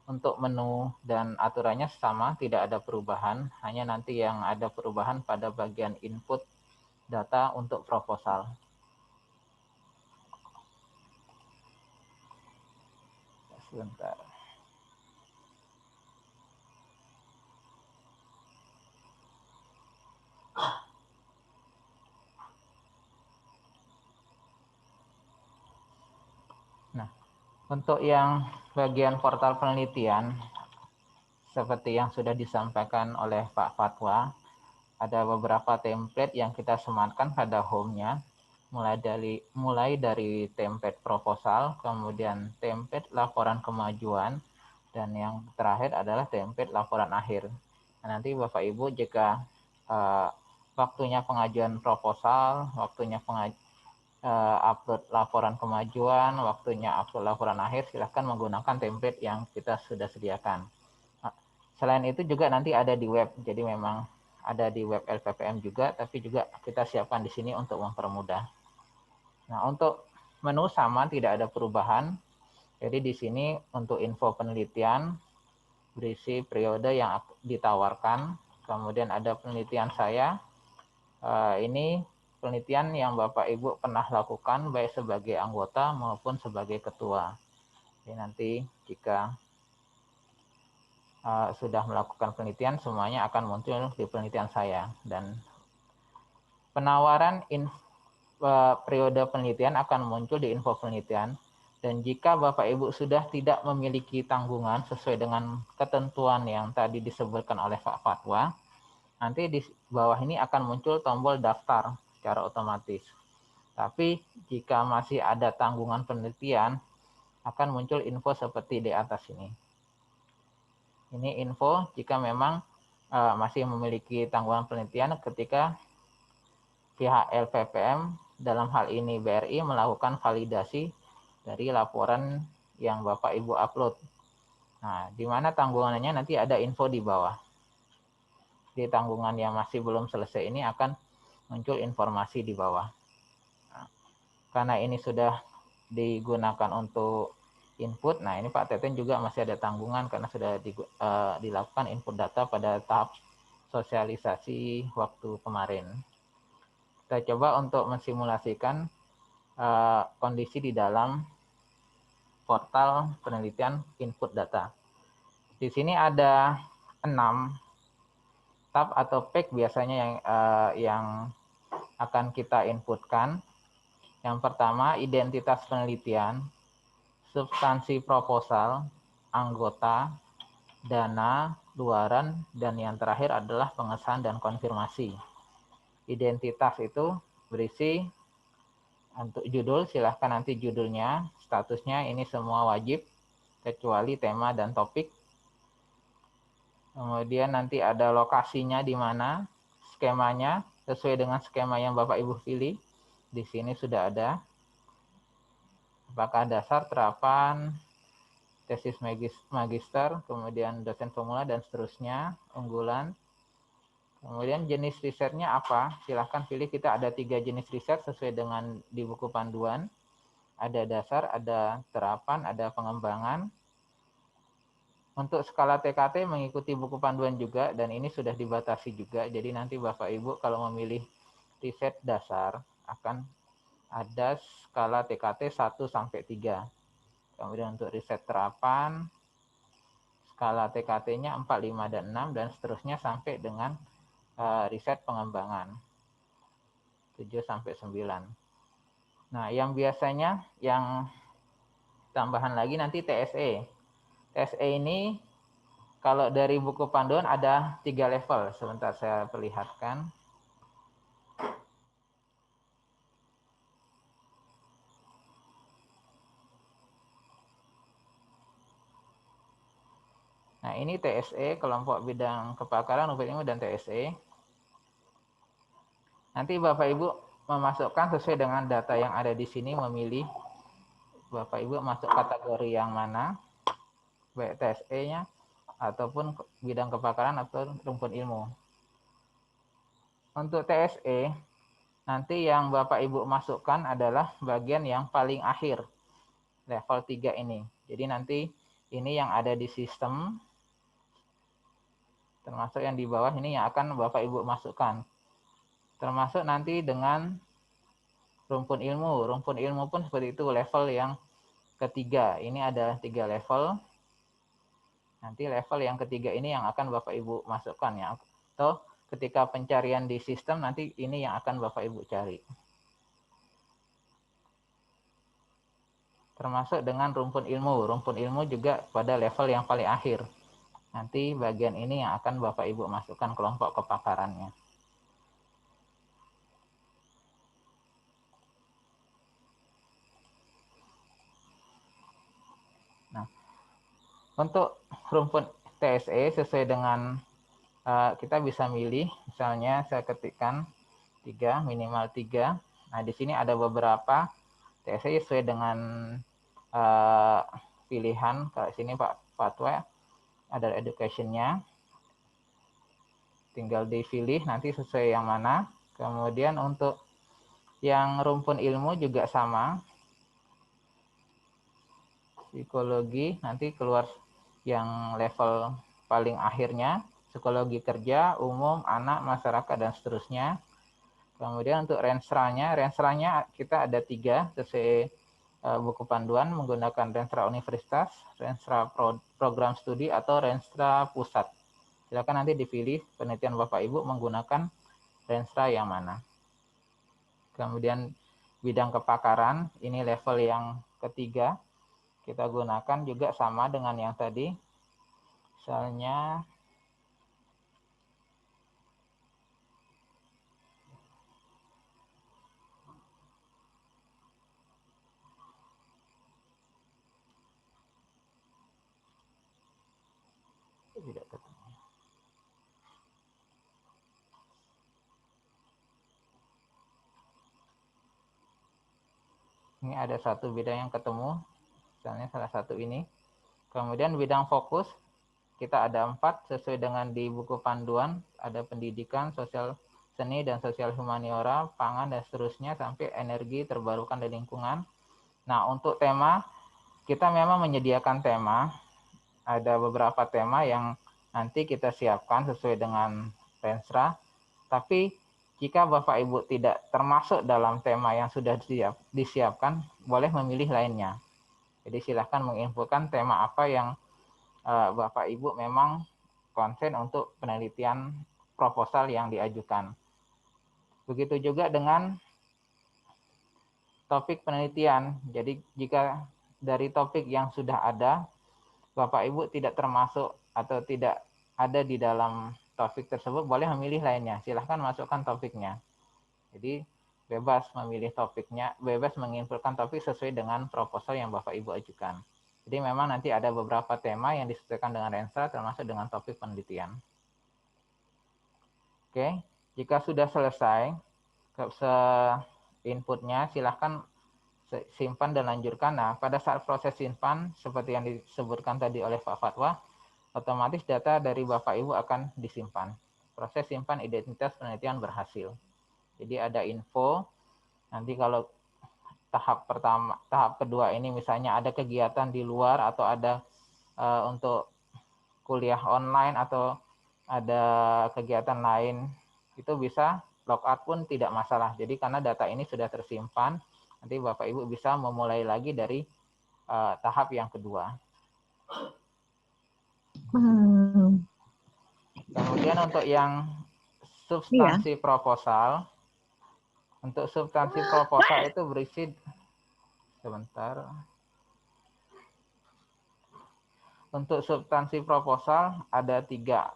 Untuk menu dan aturannya sama, tidak ada perubahan, hanya nanti yang ada perubahan pada bagian input data untuk proposal. Sebentar. Nah, untuk yang bagian portal penelitian, seperti yang sudah disampaikan oleh Pak Fatwa, ada beberapa template yang kita sematkan pada home-nya, mulai dari template proposal, kemudian template laporan kemajuan, dan yang terakhir adalah template laporan akhir. Nah, nanti Bapak Ibu jika waktunya pengajuan proposal, waktunya upload laporan kemajuan, waktunya upload laporan akhir, silahkan menggunakan template yang kita sudah sediakan. Selain itu juga nanti ada di web, jadi memang ada di web LPPM juga, tapi juga kita siapkan di sini untuk mempermudah. Nah, untuk menu sama, tidak ada perubahan. Jadi di sini untuk info penelitian, berisi periode yang ditawarkan, kemudian ada penelitian saya. Ini penelitian yang Bapak Ibu pernah lakukan baik sebagai anggota maupun sebagai ketua. Jadi nanti jika sudah melakukan penelitian, semuanya akan muncul di penelitian saya. Dan penawaran periode penelitian akan muncul di info penelitian. Dan jika Bapak Ibu sudah tidak memiliki tanggungan sesuai dengan ketentuan yang tadi disebutkan oleh Pak Fatwa, nanti di bawah ini akan muncul tombol daftar secara otomatis. Tapi jika masih ada tanggungan penelitian, akan muncul info seperti di atas ini. Ini info jika memang masih memiliki tanggungan penelitian ketika pihak LPPM, dalam hal ini BRI, melakukan validasi dari laporan yang Bapak Ibu upload. Nah, di mana tanggungannya nanti ada info di bawah. Di tanggungan yang masih belum selesai ini akan muncul informasi di bawah. Nah, karena ini sudah digunakan untuk input, nah ini Pak Teten juga masih ada tanggungan karena sudah dilakukan input data pada tahap sosialisasi waktu kemarin. Kita coba untuk mensimulasikan kondisi di dalam portal penelitian input data. Di sini ada 6 tab atau page biasanya yang akan kita inputkan. Yang pertama, identitas penelitian, substansi proposal, anggota, dana, luaran, dan yang terakhir adalah pengesahan dan konfirmasi. Identitas itu berisi untuk judul, silahkan nanti judulnya, statusnya ini semua wajib, kecuali tema dan topik. Kemudian nanti ada lokasinya di mana, skemanya, sesuai dengan skema yang Bapak Ibu pilih. Di sini sudah ada. Apakah dasar, terapan, tesis magister, kemudian dosen pemula, dan seterusnya, unggulan. Kemudian jenis risetnya apa? Silahkan pilih, kita ada 3 jenis riset sesuai dengan di buku panduan. Ada dasar, ada terapan, ada pengembangan. Untuk skala TKT mengikuti buku panduan juga, dan ini sudah dibatasi juga. Jadi nanti Bapak Ibu kalau memilih riset dasar akan ada skala TKT 1-3. Kemudian untuk riset terapan, skala TKT-nya 4, 5, dan 6, dan seterusnya sampai dengan riset pengembangan 7-9. Nah, yang biasanya yang tambahan lagi nanti TSE. TSE ini kalau dari buku panduan ada 3 level. Sebentar saya perlihatkan. Nah, ini TSE, kelompok bidang kepakaran, numpuk ilmu, dan TSE. Nanti Bapak Ibu memasukkan sesuai dengan data yang ada di sini, memilih Bapak Ibu masuk kategori yang mana, baik TSE-nya, ataupun bidang kepakaran atau rumpun ilmu. Untuk TSE, nanti yang Bapak Ibu masukkan adalah bagian yang paling akhir, level 3 ini. Jadi nanti ini yang ada di sistem, termasuk yang di bawah ini yang akan Bapak Ibu masukkan. Termasuk nanti dengan rumpun ilmu. Rumpun ilmu pun seperti itu, level yang ketiga. Ini ada 3 level. Nanti level yang ketiga ini yang akan Bapak Ibu masukkan ya. Atau ketika pencarian di sistem nanti ini yang akan Bapak Ibu cari. Termasuk dengan rumpun ilmu. Rumpun ilmu juga pada level yang paling akhir. Nanti bagian ini yang akan Bapak Ibu masukkan kelompok kepakarannya. Nah, untuk rumpun TSE sesuai dengan kita bisa milih, misalnya saya ketikkan 3, minimal 3. Nah, di sini ada beberapa TSE sesuai dengan pilihan. Kalau sini Pak Fatwa ada education-nya. Tinggal dipilih nanti sesuai yang mana. Kemudian untuk yang rumpun ilmu juga sama. Psikologi nanti keluar yang level paling akhirnya. Psikologi kerja, umum, anak, masyarakat, dan seterusnya. Kemudian untuk renstra-nya kita ada 3 sesuai buku panduan menggunakan renstra universitas, renstra program studi, atau renstra pusat. Silakan nanti dipilih penelitian Bapak Ibu menggunakan renstra yang mana. Kemudian bidang kepakaran, ini level yang ketiga. Kita gunakan juga sama dengan yang tadi. Misalnya tidak ketemu. Ini ada satu bidang yang ketemu, misalnya salah satu ini. Kemudian bidang fokus, kita ada 4 sesuai dengan di buku panduan, ada pendidikan, sosial seni dan sosial humaniora, pangan dan seterusnya sampai energi terbarukan dan lingkungan. Nah, untuk tema, kita memang menyediakan tema, ada beberapa tema yang nanti kita siapkan sesuai dengan Renstra, tapi jika Bapak Ibu tidak termasuk dalam tema yang sudah disiapkan, boleh memilih lainnya. Jadi silahkan menginfokan tema apa yang Bapak Ibu memang konsen untuk penelitian proposal yang diajukan. Begitu juga dengan topik penelitian. Jadi jika dari topik yang sudah ada, Bapak Ibu tidak termasuk atau tidak ada di dalam topik tersebut, boleh memilih lainnya. Silahkan masukkan topiknya. Jadi bebas memilih topiknya, bebas menginfokan topik sesuai dengan proposal yang Bapak Ibu ajukan. Jadi memang nanti ada beberapa tema yang disesuaikan dengan Renstra termasuk dengan topik penelitian. Oke, jika sudah selesai inputnya, silahkan simpan dan lanjutkan. Nah, pada saat proses simpan, seperti yang disebutkan tadi oleh Pak Fatwa, otomatis data dari Bapak Ibu akan disimpan. Proses simpan identitas penelitian berhasil. Jadi ada info, nanti kalau tahap kedua ini misalnya ada kegiatan di luar atau ada untuk kuliah online atau ada kegiatan lain, itu bisa logout pun tidak masalah. Jadi karena data ini sudah tersimpan, nanti Bapak Ibu bisa memulai lagi dari tahap yang kedua. Kemudian untuk yang substansi proposal, untuk substansi proposal itu berisi, sebentar. Untuk substansi proposal ada 3.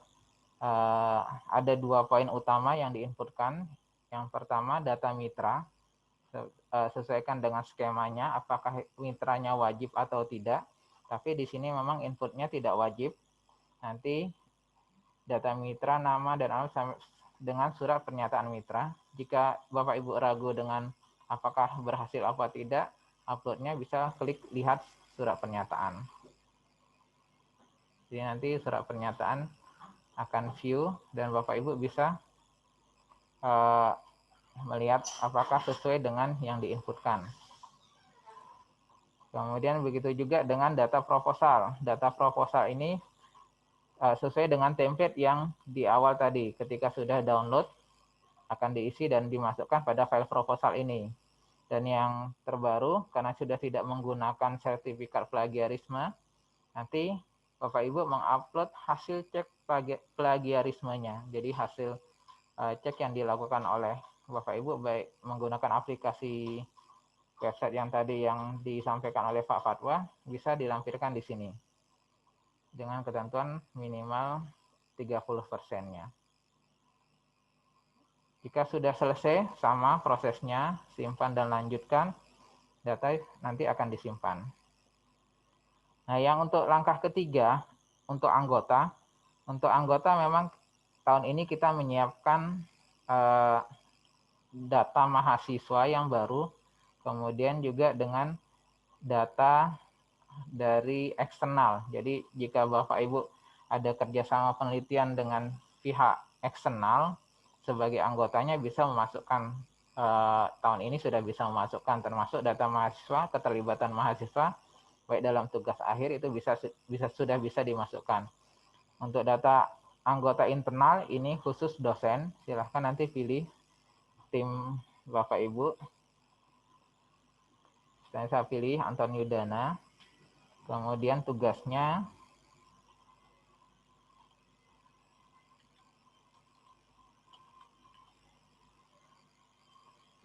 Ada 2 poin utama yang diinputkan. Yang pertama data mitra, sesuaikan dengan skemanya, apakah mitranya wajib atau tidak. Tapi di sini memang inputnya tidak wajib. Nanti data mitra, nama dan alamat dengan surat pernyataan mitra. Jika Bapak Ibu ragu dengan apakah berhasil apa tidak, uploadnya bisa klik lihat surat pernyataan. Jadi nanti surat pernyataan akan view dan Bapak Ibu bisa melihat apakah sesuai dengan yang diinputkan. Kemudian begitu juga dengan data proposal. Data proposal ini sesuai dengan template yang di awal tadi. Ketika sudah download, akan diisi dan dimasukkan pada file proposal ini. Dan yang terbaru, karena sudah tidak menggunakan sertifikat plagiarisme, nanti Bapak Ibu mengupload hasil cek plagiarismenya. Jadi hasil cek yang dilakukan oleh Bapak Ibu baik menggunakan aplikasi website yang tadi yang disampaikan oleh Pak Fatwa, bisa dilampirkan di sini dengan ketentuan minimal 30%-nya. Jika sudah selesai sama prosesnya, simpan dan lanjutkan, data nanti akan disimpan. Nah, yang untuk langkah ketiga, untuk anggota memang tahun ini kita menyiapkan data mahasiswa yang baru, kemudian juga dengan data dari eksternal. Jadi jika Bapak Ibu ada kerjasama penelitian dengan pihak eksternal, sebagai anggotanya bisa memasukkan, tahun ini sudah bisa memasukkan termasuk data mahasiswa, keterlibatan mahasiswa, baik dalam tugas akhir itu sudah bisa dimasukkan. Untuk data anggota internal ini khusus dosen, silahkan nanti pilih tim Bapak Ibu. Saya pilih Anton Yudana, kemudian tugasnya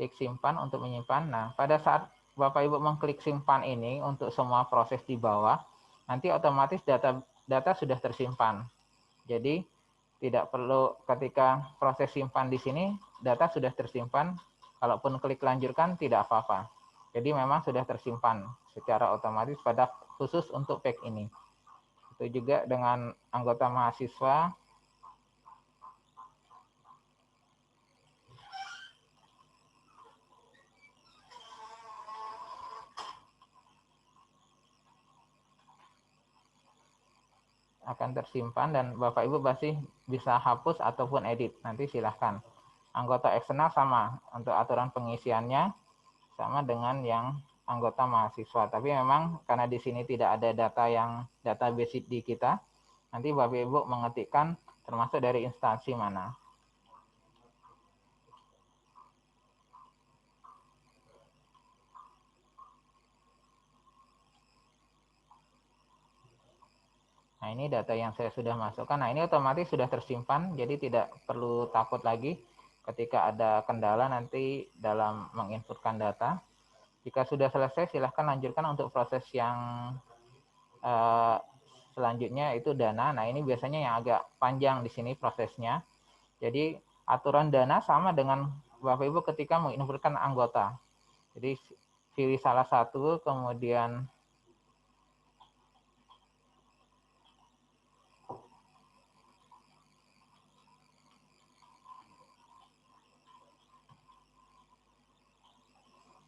klik simpan untuk menyimpan. Nah, pada saat Bapak Ibu mengklik simpan ini untuk semua proses di bawah, nanti otomatis data sudah tersimpan. Jadi tidak perlu ketika proses simpan di sini, data sudah tersimpan. Kalaupun klik lanjutkan tidak apa-apa. Jadi memang sudah tersimpan secara otomatis pada khusus untuk pack ini. Itu juga dengan anggota mahasiswa. Akan tersimpan dan Bapak Ibu pasti bisa hapus ataupun edit. Nanti silahkan. Anggota eksternal sama untuk aturan pengisiannya sama dengan yang anggota mahasiswa. Tapi memang karena di sini tidak ada data basic di kita, nanti Bapak Ibu mengetikkan termasuk dari instansi mana. Nah, ini data yang saya sudah masukkan. Nah, ini otomatis sudah tersimpan, jadi tidak perlu takut lagi ketika ada kendala nanti dalam menginputkan data. Jika sudah selesai, silahkan lanjutkan untuk proses yang selanjutnya itu dana. Nah, ini biasanya yang agak panjang di sini prosesnya. Jadi, aturan dana sama dengan Bapak Ibu ketika menginputkan anggota. Jadi, pilih salah satu, kemudian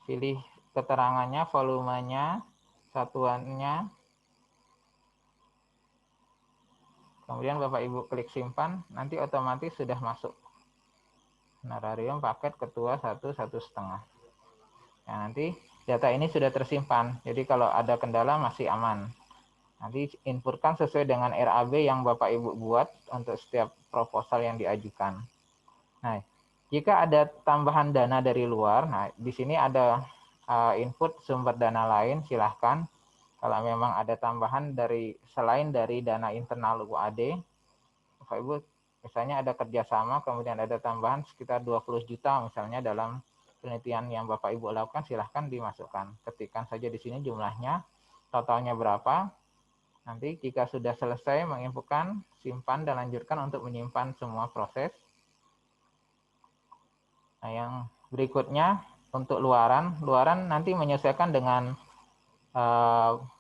pilih keterangannya, volumenya, satuannya. Kemudian Bapak Ibu klik simpan, nanti otomatis sudah masuk. Honorarium paket ketua 1,5. Nah, nanti data ini sudah tersimpan. Jadi kalau ada kendala masih aman. Nanti inputkan sesuai dengan RAB yang Bapak Ibu buat untuk setiap proposal yang diajukan. Nah, jika ada tambahan dana dari luar, nah di sini ada input sumber dana lain, silahkan. Kalau memang ada tambahan selain dari dana internal UAD, Bapak Ibu misalnya ada kerjasama, kemudian ada tambahan sekitar 20 juta misalnya dalam penelitian yang Bapak Ibu lakukan, silahkan dimasukkan. Ketikkan saja di sini jumlahnya, totalnya berapa. Nanti jika sudah selesai menginputkan, simpan dan lanjutkan untuk menyimpan semua proses. Nah, yang berikutnya untuk luaran nanti menyesuaikan dengan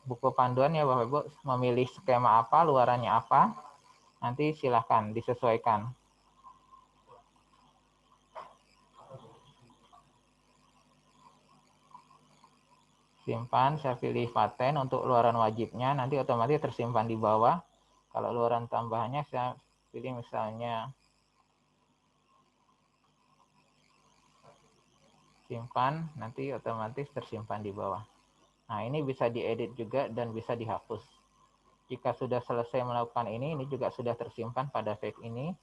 buku panduan ya Bapak Ibu, memilih skema apa, luarannya apa, nanti silahkan disesuaikan. Simpan, saya pilih paten untuk luaran wajibnya, nanti otomatis tersimpan di bawah. Kalau luaran tambahannya saya pilih misalnya simpan, nanti otomatis tersimpan di bawah. Nah, ini bisa diedit juga dan bisa dihapus. Jika sudah selesai melakukan ini juga sudah tersimpan pada file ini.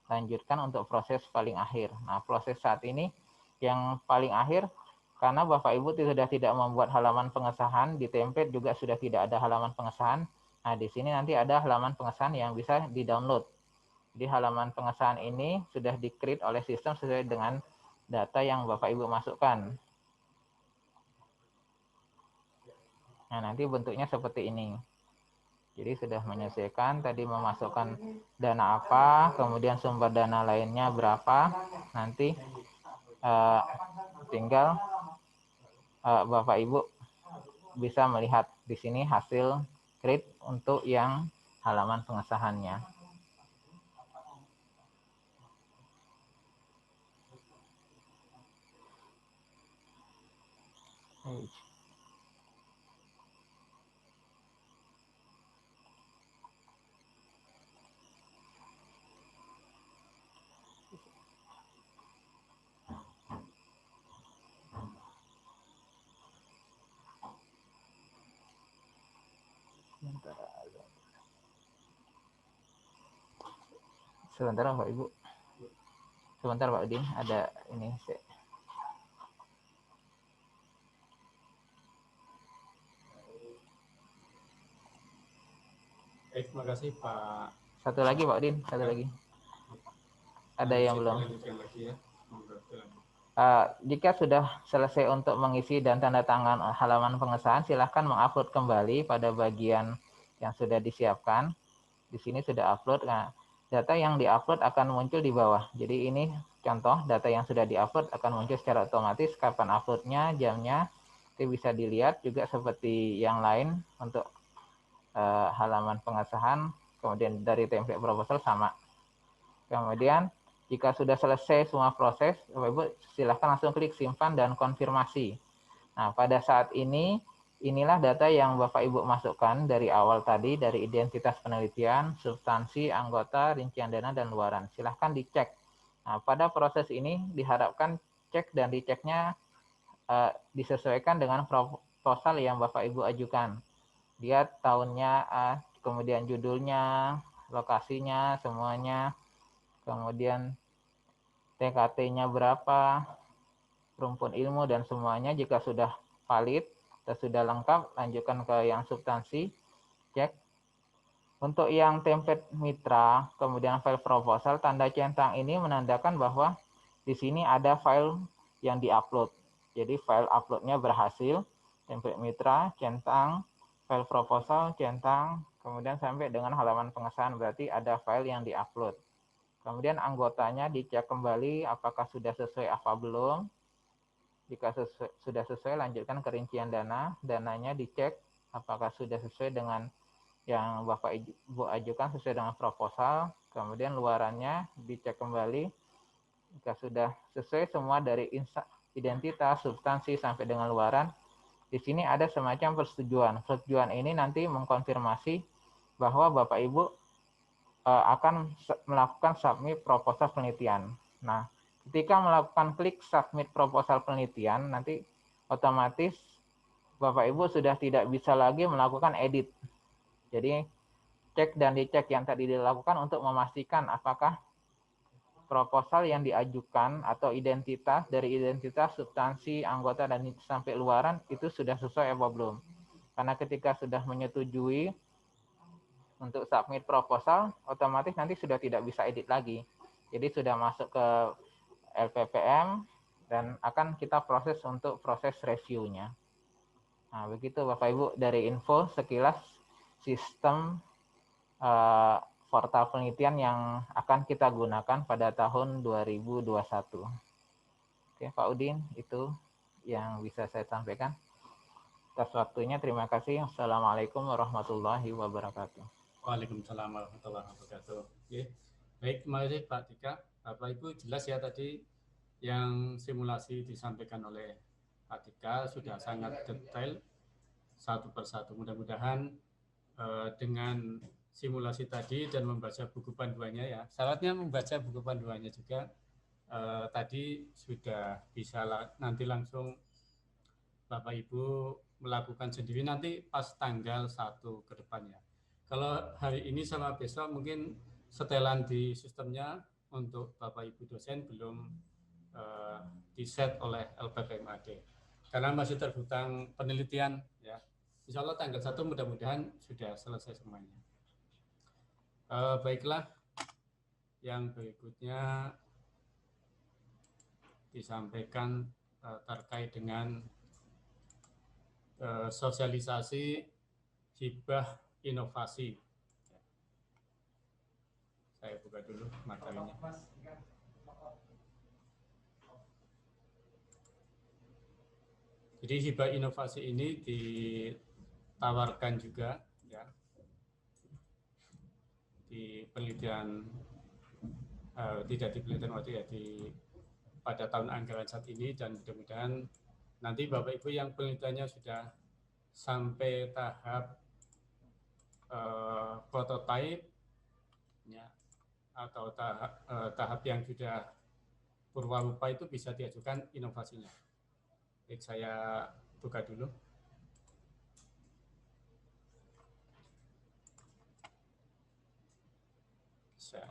Lanjutkan untuk proses paling akhir. Nah, proses saat ini yang paling akhir, karena Bapak Ibu sudah tidak membuat halaman pengesahan, di template juga sudah tidak ada halaman pengesahan. Nah, di sini nanti ada halaman pengesahan yang bisa di-download. Jadi halaman pengesahan ini sudah di-create oleh sistem sesuai dengan data yang Bapak Ibu masukkan. Nah, nanti bentuknya seperti ini. Jadi sudah menyesuaikan, tadi memasukkan dana apa, kemudian sumber dana lainnya berapa, nanti tinggal Bapak Ibu bisa melihat di sini hasil create untuk yang halaman pengesahannya. Sebentar Bapak Ibu. Sebentar Pak Udin, ada ini. Baik, terima kasih Pak. Satu lagi Pak Udin, satu lagi. Ada yang belum? Lanjutkan lagi ya. Jika sudah selesai untuk mengisi dan tanda tangan halaman pengesahan, silahkan mengupload kembali pada bagian yang sudah disiapkan. Di sini sudah upload. Nah, data yang diupload akan muncul di bawah. Jadi ini contoh data yang sudah diupload akan muncul secara otomatis, kapan uploadnya, jamnya, itu bisa dilihat juga seperti yang lain untuk halaman pengesahan, kemudian dari template proposal sama. Kemudian jika sudah selesai semua proses, Bapak Ibu silahkan langsung klik simpan dan konfirmasi. Nah, pada saat ini, inilah data yang Bapak Ibu masukkan dari awal tadi, dari identitas penelitian, substansi, anggota, rincian dana, dan luaran. Silahkan dicek. Nah, pada proses ini diharapkan cek dan diceknya disesuaikan dengan proposal yang Bapak Ibu ajukan. Lihat tahunnya, kemudian judulnya, lokasinya, semuanya, kemudian TKT-nya berapa, rumpun ilmu, dan semuanya. Jika sudah valid dan sudah lengkap, lanjutkan ke yang substansi, cek. Untuk yang template mitra, kemudian file proposal, tanda centang ini menandakan bahwa di sini ada file yang diupload. Jadi file uploadnya berhasil, template mitra, centang, file proposal, centang, kemudian sampai dengan halaman pengesahan, berarti ada file yang diupload. Kemudian anggotanya dicek kembali apakah sudah sesuai apa belum. Jika sudah sesuai, lanjutkan ke rincian dana. Dananya dicek apakah sudah sesuai dengan yang Bapak Ibu ajukan, sesuai dengan proposal. Kemudian luarannya dicek kembali. Jika sudah sesuai semua dari identitas, substansi, sampai dengan luaran, di sini ada semacam persetujuan. Persetujuan ini nanti mengkonfirmasi bahwa Bapak Ibu akan melakukan submit proposal penelitian. Nah, ketika melakukan klik submit proposal penelitian, nanti otomatis Bapak Ibu sudah tidak bisa lagi melakukan edit. Jadi, cek dan dicek yang tadi dilakukan untuk memastikan apakah proposal yang diajukan atau identitas, dari identitas, substansi, anggota, dan sampai luaran itu sudah sesuai apa belum. Karena ketika sudah menyetujui untuk submit proposal, otomatis nanti sudah tidak bisa edit lagi. Jadi sudah masuk ke LPPM dan akan kita proses untuk proses reviewnya. Nah, begitu Bapak Ibu dari info sekilas sistem portal penelitian yang akan kita gunakan pada tahun 2021. Oke, Pak Udin, itu yang bisa saya sampaikan. Atas waktunya, terima kasih. Assalamualaikum warahmatullahi wabarakatuh. Waalaikumsalam warahmatullahi wabarakatuh. Oke. Baik, terima kasih Pak Dika. Bapak Ibu jelas ya tadi yang simulasi disampaikan oleh Pak Dika sudah sangat detail satu persatu. Mudah-mudahan dengan simulasi tadi dan membaca buku panduannya ya. Syaratnya membaca buku panduannya juga tadi sudah bisa nanti langsung Bapak Ibu melakukan sendiri nanti pas tanggal 1 ke depannya. Kalau hari ini sama besok mungkin setelan di sistemnya untuk Bapak Ibu dosen belum di-set oleh LPPMAD. Karena masih terhutang penelitian ya. Insya Allah tanggal 1 mudah-mudahan sudah selesai semuanya. Baiklah, yang berikutnya disampaikan terkait dengan sosialisasi hibah inovasi. Saya buka dulu materinya. Jadi hibah inovasi ini ditawarkan juga ya di penelitian tidak di penelitian waktu ya pada tahun anggaran saat ini, dan mudah-mudahan nanti Bapak Ibu yang penelitiannya sudah sampai tahap prototype ya, atau tahap yang sudah purwarupa itu bisa diajukan inovasinya. Baik, saya buka dulu. Saya.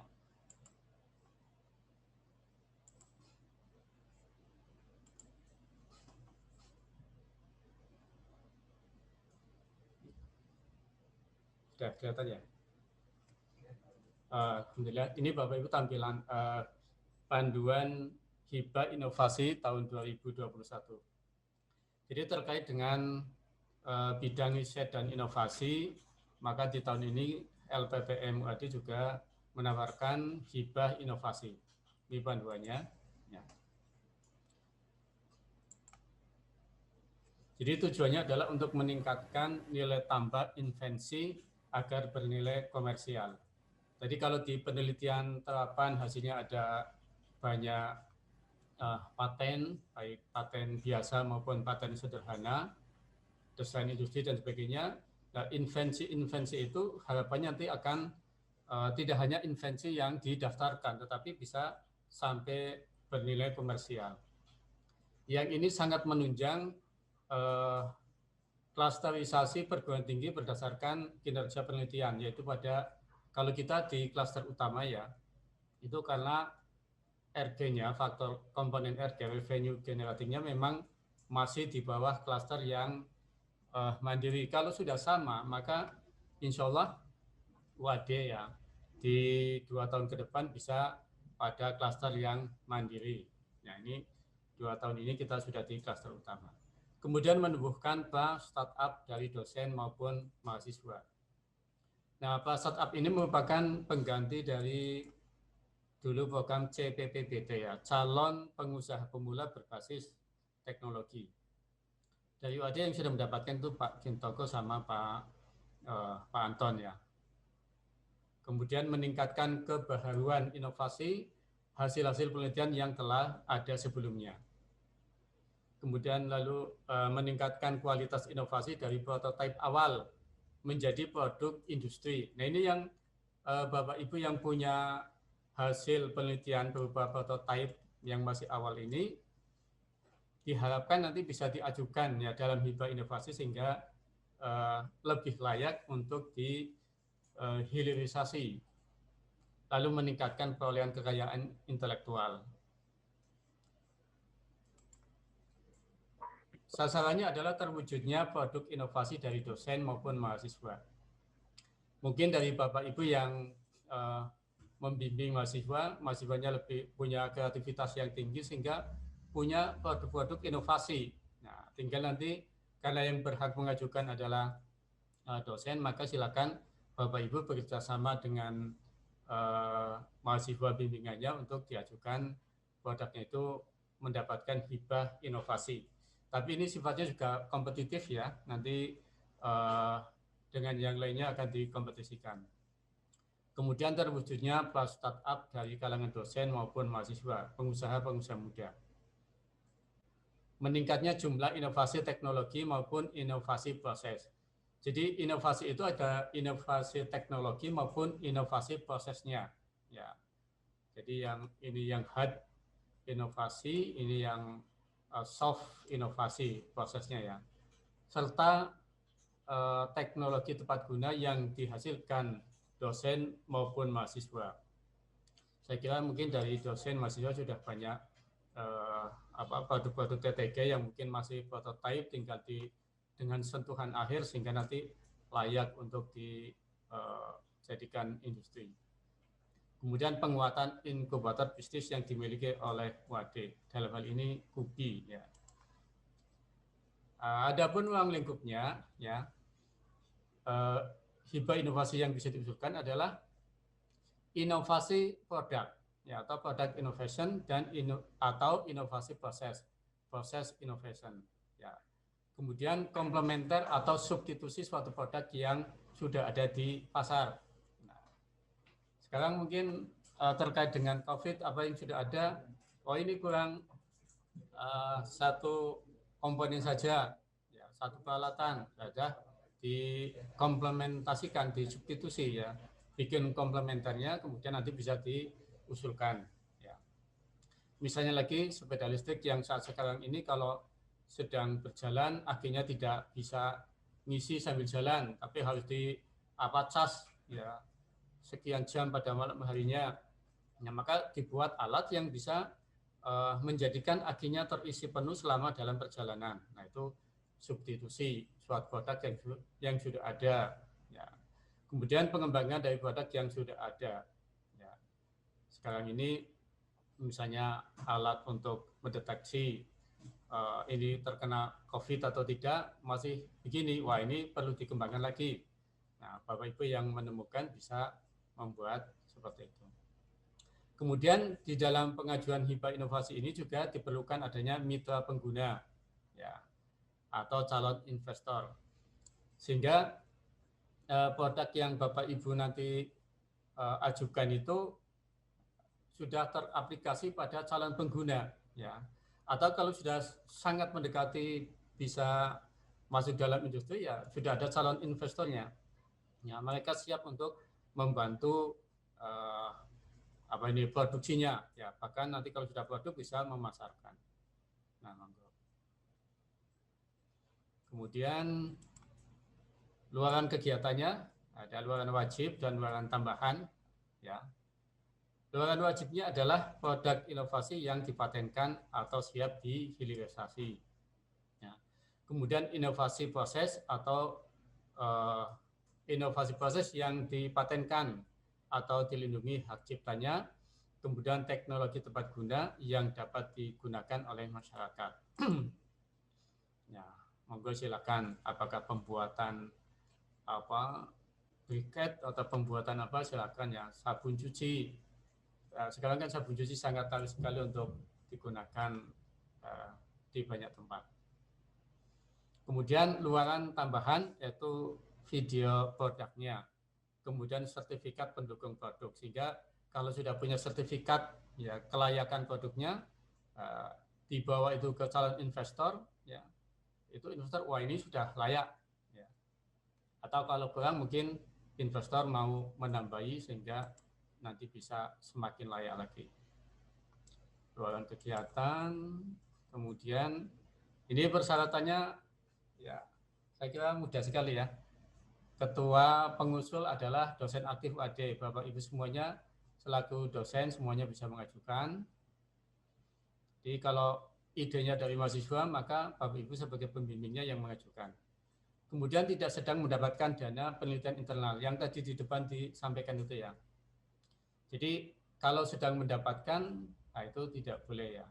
Sudah kelihatan ya? Alhamdulillah, ini Bapak Ibu tampilan panduan hibah inovasi tahun 2021. Jadi terkait dengan bidang riset dan inovasi, maka di tahun ini LPPM UAD juga menawarkan hibah inovasi. Ini panduannya. Ya. Jadi tujuannya adalah untuk meningkatkan nilai tambah invensi agar bernilai komersial. Jadi kalau di penelitian terapan hasilnya ada banyak paten, baik paten biasa maupun paten sederhana, desain industri dan sebagainya. Nah, invensi-invensi itu harapannya nanti akan tidak hanya invensi yang didaftarkan, tetapi bisa sampai bernilai komersial. Yang ini sangat menunjang klasterisasi perguruan tinggi berdasarkan kinerja penelitian, yaitu pada kalau kita di klaster utama ya, itu karena RG-nya, faktor komponen RG, revenue generatingnya memang masih di bawah klaster yang mandiri. Kalau sudah sama, maka insya Allah UAD ya, di 2 tahun ke depan bisa pada klaster yang mandiri. Nah ini 2 tahun ini kita sudah di klaster utama. Kemudian menumbuhkan startup dari dosen maupun mahasiswa. Nah, startup ini merupakan pengganti dari dulu program CPPBT ya, calon pengusaha pemula berbasis teknologi. Dari UAD yang sudah mendapatkan itu Pak Gintoko sama Pak Anton ya. Kemudian meningkatkan kebaharuan inovasi hasil-hasil penelitian yang telah ada sebelumnya. Kemudian lalu meningkatkan kualitas inovasi dari prototipe awal menjadi produk industri. Nah ini yang Bapak Ibu yang punya hasil penelitian berupa prototipe yang masih awal ini, diharapkan nanti bisa diajukan ya dalam hibah inovasi sehingga lebih layak untuk dihilirisasi, lalu meningkatkan perolehan kekayaan intelektual. Sasarannya adalah terwujudnya produk inovasi dari dosen maupun mahasiswa. Mungkin dari Bapak Ibu yang membimbing mahasiswanya lebih punya kreativitas yang tinggi sehingga punya produk-produk inovasi. Nah, tinggal nanti karena yang berhak mengajukan adalah dosen, maka silakan Bapak Ibu bekerjasama dengan mahasiswa bimbingannya untuk diajukan produknya itu mendapatkan hibah inovasi. Tapi ini sifatnya juga kompetitif ya, nanti dengan yang lainnya akan dikompetisikan. Kemudian terwujudnya startup dari kalangan dosen maupun mahasiswa, pengusaha-pengusaha muda. Meningkatnya jumlah inovasi teknologi maupun inovasi proses. Jadi inovasi itu ada inovasi teknologi maupun inovasi prosesnya. Ya. Jadi yang ini yang hard inovasi, ini yang soft inovasi prosesnya ya. Serta teknologi tepat guna yang dihasilkan dosen maupun mahasiswa. Saya kira mungkin dari dosen mahasiswa sudah banyak produk-produk TTG yang mungkin masih prototipe, tinggal dengan sentuhan akhir sehingga nanti layak untuk dijadikan industri. Kemudian penguatan inkubator bisnis yang dimiliki oleh UAD, dalam hal ini KUBI. Ya. Adapun ruang lingkupnya, ya, hibah inovasi yang bisa diusulkan adalah inovasi produk, ya, atau product innovation dan atau inovasi proses innovation. Ya. Kemudian komplementer atau substitusi suatu produk yang sudah ada di pasar. Sekarang mungkin terkait dengan COVID, apa yang sudah ada, ini kurang satu komponen saja, ya, satu peralatan saja dikomplementasikan, disubstitusi ya, bikin komplementernya, kemudian nanti bisa diusulkan. Ya. Misalnya lagi sepeda listrik yang saat sekarang ini kalau sedang berjalan akhirnya tidak bisa ngisi sambil jalan, tapi harus cas ya. Sekian jam pada malam harinya, ya, maka dibuat alat yang bisa menjadikan akinya terisi penuh selama dalam perjalanan. Nah itu substitusi suatu produk yang sudah ada. Ya. Kemudian pengembangan dari produk yang sudah ada. Ya. Sekarang ini misalnya alat untuk mendeteksi ini terkena COVID atau tidak, masih begini, wah ini perlu dikembangkan lagi. Nah, Bapak Ibu yang menemukan bisa membuat seperti itu. Kemudian di dalam pengajuan hibah inovasi ini juga diperlukan adanya mitra pengguna, ya, atau calon investor. Sehingga produk yang Bapak Ibu nanti ajukan itu sudah teraplikasi pada calon pengguna, ya. Atau kalau sudah sangat mendekati bisa masuk dalam industri, ya sudah ada calon investornya. Ya, mereka siap untuk membantu produksinya, ya. Bahkan nanti kalau sudah produk bisa memasarkan. Nah, kemudian luaran kegiatannya ada luaran wajib dan luaran tambahan, ya. Luaran wajibnya adalah produk inovasi yang dipatenkan atau siap dihilirisasi. Ya. Kemudian inovasi proses atau inovasi proses yang dipatenkan atau dilindungi hak ciptanya. Kemudian teknologi tepat guna yang dapat digunakan oleh masyarakat. Ya, monggo silakan. Apakah pembuatan briket atau pembuatan apa, silakan ya. Sabun cuci. Sekarang kan sabun cuci sangat halus sekali untuk digunakan di banyak tempat. Kemudian luaran tambahan yaitu video produknya, kemudian sertifikat pendukung produk, sehingga kalau sudah punya sertifikat ya kelayakan produknya, dibawa itu ke calon investor, ya itu investor wah ini sudah layak, ya. Atau kalau kurang mungkin investor mau menambahi sehingga nanti bisa semakin layak lagi. Luaran kegiatan, kemudian ini persyaratannya ya saya kira mudah sekali ya. Ketua pengusul adalah dosen aktif UAD. Bapak Ibu semuanya selaku dosen semuanya bisa mengajukan. Jadi kalau idenya dari mahasiswa maka Bapak Ibu sebagai pembimbingnya yang mengajukan. Kemudian tidak sedang mendapatkan dana penelitian internal yang tadi di depan disampaikan itu ya. Jadi kalau sedang mendapatkan, nah itu tidak boleh ya.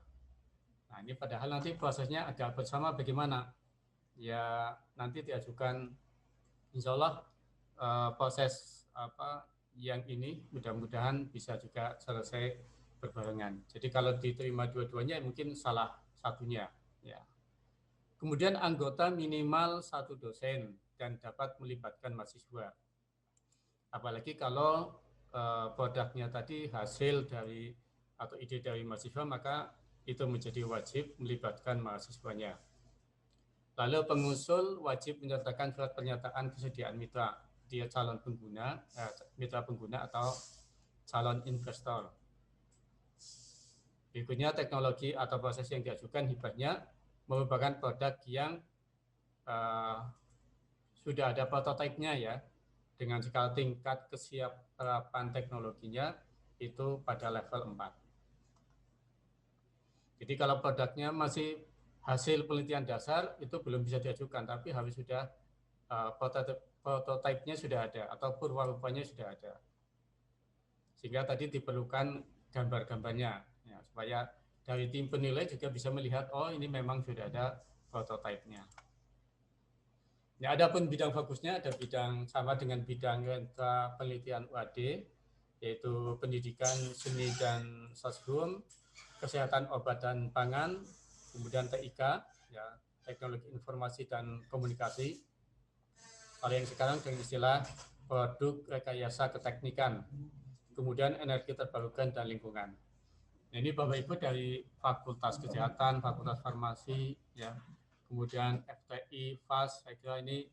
Nah ini padahal nanti prosesnya agak bersama bagaimana? Ya nanti diajukan, insya Allah proses yang ini mudah-mudahan bisa juga selesai berbarengan. Jadi kalau diterima dua-duanya mungkin salah satunya. Ya. Kemudian anggota minimal 1 dosen dan dapat melibatkan mahasiswa. Apalagi kalau produknya tadi hasil dari atau ide dari mahasiswa, maka itu menjadi wajib melibatkan mahasiswanya. Lalu pengusul wajib menyertakan surat pernyataan kesediaan mitra, dia calon pengguna, mitra pengguna atau calon investor. Berikutnya teknologi atau proses yang diajukan hibahnya merupakan produk yang sudah ada prototipenya ya, dengan skala tingkat kesiapan teknologinya itu pada level 4. Jadi kalau produknya masih hasil penelitian dasar itu belum bisa diajukan, tapi harus sudah prototipenya sudah ada atau purwarupanya sudah ada. Sehingga tadi diperlukan gambar-gambarnya ya, supaya dari tim penilai juga bisa melihat oh ini memang sudah ada prototipenya. Ya, ada pun bidang fokusnya ada bidang sama dengan bidang sentra penelitian UAD, yaitu pendidikan seni dan sosbum, kesehatan obat dan pangan, kemudian TIK, ya, teknologi informasi dan komunikasi. Kalau yang sekarang dengan istilah produk rekayasa keteknikan, kemudian energi terbarukan dan lingkungan. Nah, ini Bapak Ibu dari Fakultas Kesehatan, Fakultas Farmasi, ya. Kemudian FTI, FAS, saya kira ini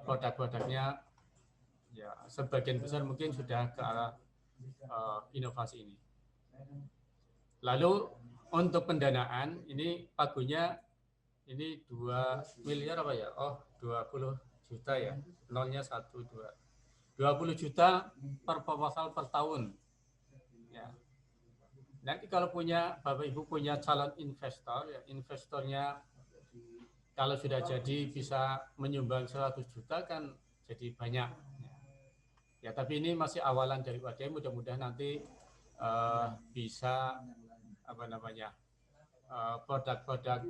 produk-produknya ya sebagian besar mungkin sudah ke arah inovasi ini. Lalu untuk pendanaan ini pagunya ini 2 miliar apa ya? Oh 20 juta ya, nolnya 1, 2. 20 juta per proposal per tahun. Ya. Nanti kalau punya Bapak Ibu punya calon investor, ya investornya kalau sudah jadi bisa menyumbang 100 juta kan jadi banyak. Ya, tapi ini masih awalan dari UAD, mudah-mudahan nanti bisa produk-produk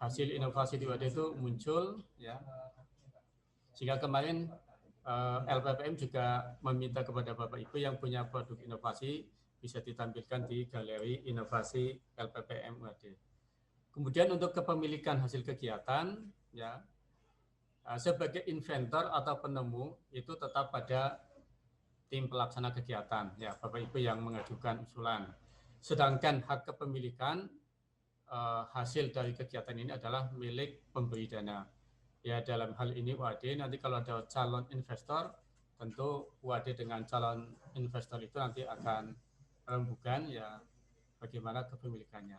hasil inovasi di Wadah itu muncul, ya. Sehingga kemarin LPPM juga meminta kepada Bapak Ibu yang punya produk inovasi bisa ditampilkan di galeri inovasi LPPM UAD. Kemudian untuk kepemilikan hasil kegiatan, ya, sebagai inventor atau penemu itu tetap pada tim pelaksana kegiatan, ya, Bapak Ibu yang mengajukan usulan. Sedangkan hak kepemilikan hasil dari kegiatan ini adalah milik pemberi dana. Ya, dalam hal ini UAD, nanti kalau ada calon investor, tentu UAD dengan calon investor itu nanti akan rembukan, ya, bagaimana kepemilikannya.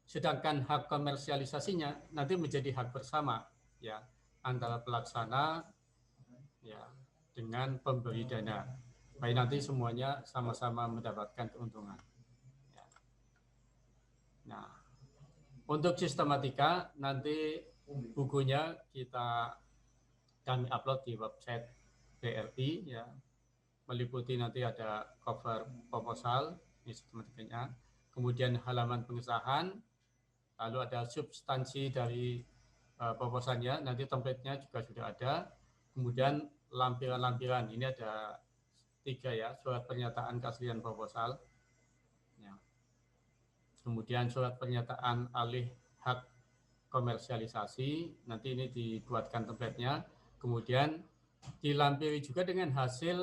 Sedangkan hak komersialisasinya nanti menjadi hak bersama, ya, antara pelaksana, ya, dengan pemberi dana. Baik, nanti semuanya sama-sama mendapatkan keuntungan. Ya. Nah, untuk sistematika nanti bukunya kami upload di website BRI, ya, meliputi nanti ada cover proposal, ini sistematikanya, kemudian halaman pengesahan, lalu ada substansi dari proposalnya, nanti template-nya juga sudah ada, kemudian lampiran-lampiran, ini ada 3, ya, surat pernyataan keaslian proposal, ya. Kemudian surat pernyataan alih hak komersialisasi, nanti ini dibuatkan template-nya, kemudian dilampiri juga dengan hasil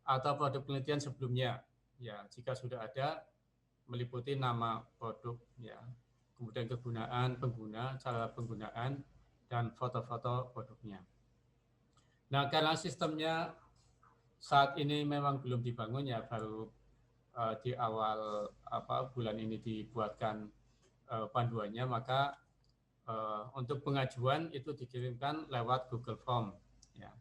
atau produk penelitian sebelumnya, ya, jika sudah ada, meliputi nama produk, ya, kemudian kegunaan pengguna, cara penggunaan, dan foto-foto produknya. Nah, karena sistemnya saat ini memang belum dibangun, ya, baru di awal bulan ini dibuatkan panduannya, maka untuk pengajuan itu dikirimkan lewat Google Form, ya.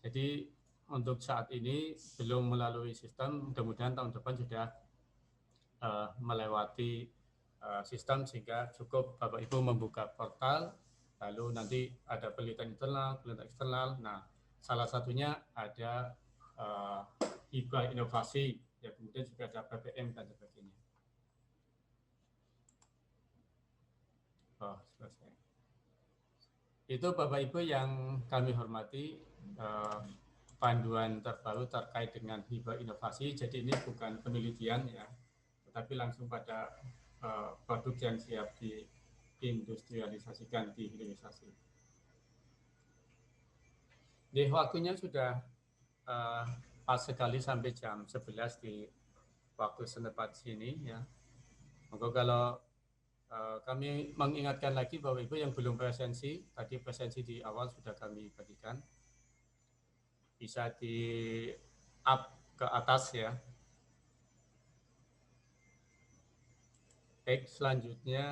Jadi untuk saat ini belum melalui sistem, mudah-mudahan tahun depan sudah melewati sistem, sehingga cukup Bapak Ibu membuka portal, lalu nanti ada penelitian internal, penelitian eksternal. Nah, salah satunya ada hibah inovasi, ya, kemudian juga ada PPM dan sebagainya. Oh, selesai. Itu Bapak Ibu yang kami hormati, panduan terbaru terkait dengan hibah inovasi. Jadi ini bukan penelitian, ya, tetapi langsung pada produk yang siap diindustrialisasikan, dihilirisasi. Di waktunya sudah pas sekali sampai jam 11 di waktu setempat sini, ya. Maka kalau kami mengingatkan lagi Bapak Ibu yang belum presensi, tadi presensi di awal sudah kami bagikan, bisa di up ke atas, ya. Baik, selanjutnya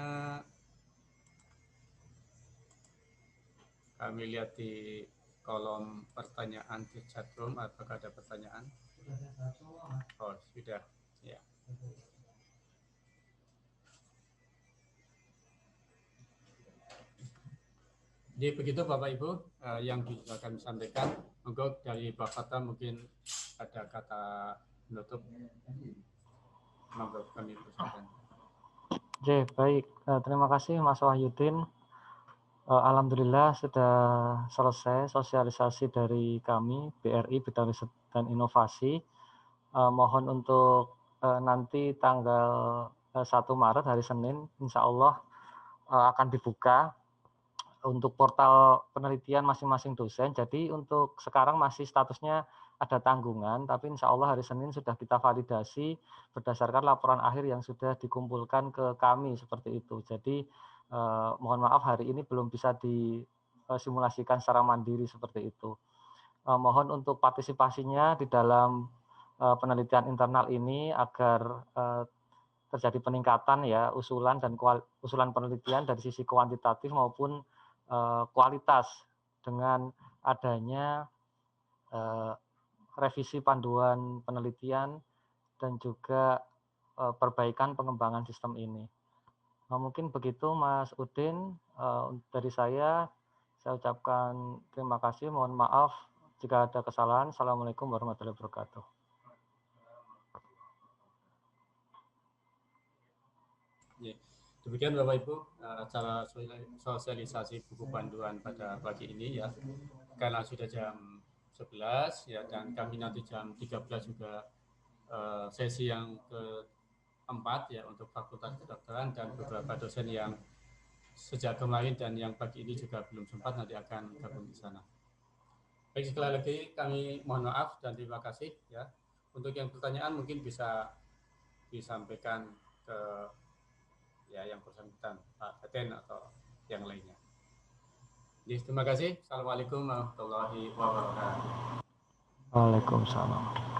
kami lihat di kolom pertanyaan di chatroom, apakah ada pertanyaan? Oh, sudah, ya. Jadi begitu Bapak Ibu yang bisa kami sampaikan. Monggo dari Pak Fatah mungkin ada kata penutup. Monggo kami persilakan. Oke, baik. Terima kasih Mas Wahyudin. Alhamdulillah sudah selesai sosialisasi dari kami BRI Bidang Riset dan Inovasi. Mohon untuk nanti tanggal 1 Maret hari Senin, insya Allah akan dibuka untuk portal penelitian masing-masing dosen. Jadi untuk sekarang masih statusnya ada tanggungan, tapi insya Allah hari Senin sudah kita validasi berdasarkan laporan akhir yang sudah dikumpulkan ke kami seperti itu. Jadi mohon maaf hari ini belum bisa disimulasikan secara mandiri seperti itu. Mohon untuk partisipasinya di dalam penelitian internal ini agar terjadi peningkatan, ya, usulan dan usulan penelitian dari sisi kuantitatif maupun kualitas dengan adanya revisi panduan penelitian dan juga perbaikan pengembangan sistem ini. Mungkin begitu Mas Udin, dari saya ucapkan terima kasih, mohon maaf jika ada kesalahan. Assalamualaikum warahmatullahi wabarakatuh. Demikian Bapak Ibu acara sosialisasi buku panduan pada pagi ini ya. Karena sudah jam 11 ya, dan kami nanti jam 13 juga sesi yang keempat ya untuk Fakultas Kedokteran, dan beberapa dosen yang sejak kemarin dan yang pagi ini juga belum sempat nanti akan gabung di sana. Baik, sekali lagi kami mohon maaf dan terima kasih ya. Untuk yang pertanyaan mungkin bisa disampaikan ke ya yang bersangkutan, Pak Teten atau yang lainnya. Jadi, terima kasih. Assalamualaikum warahmatullahi wabarakatuh. Waalaikumsalam.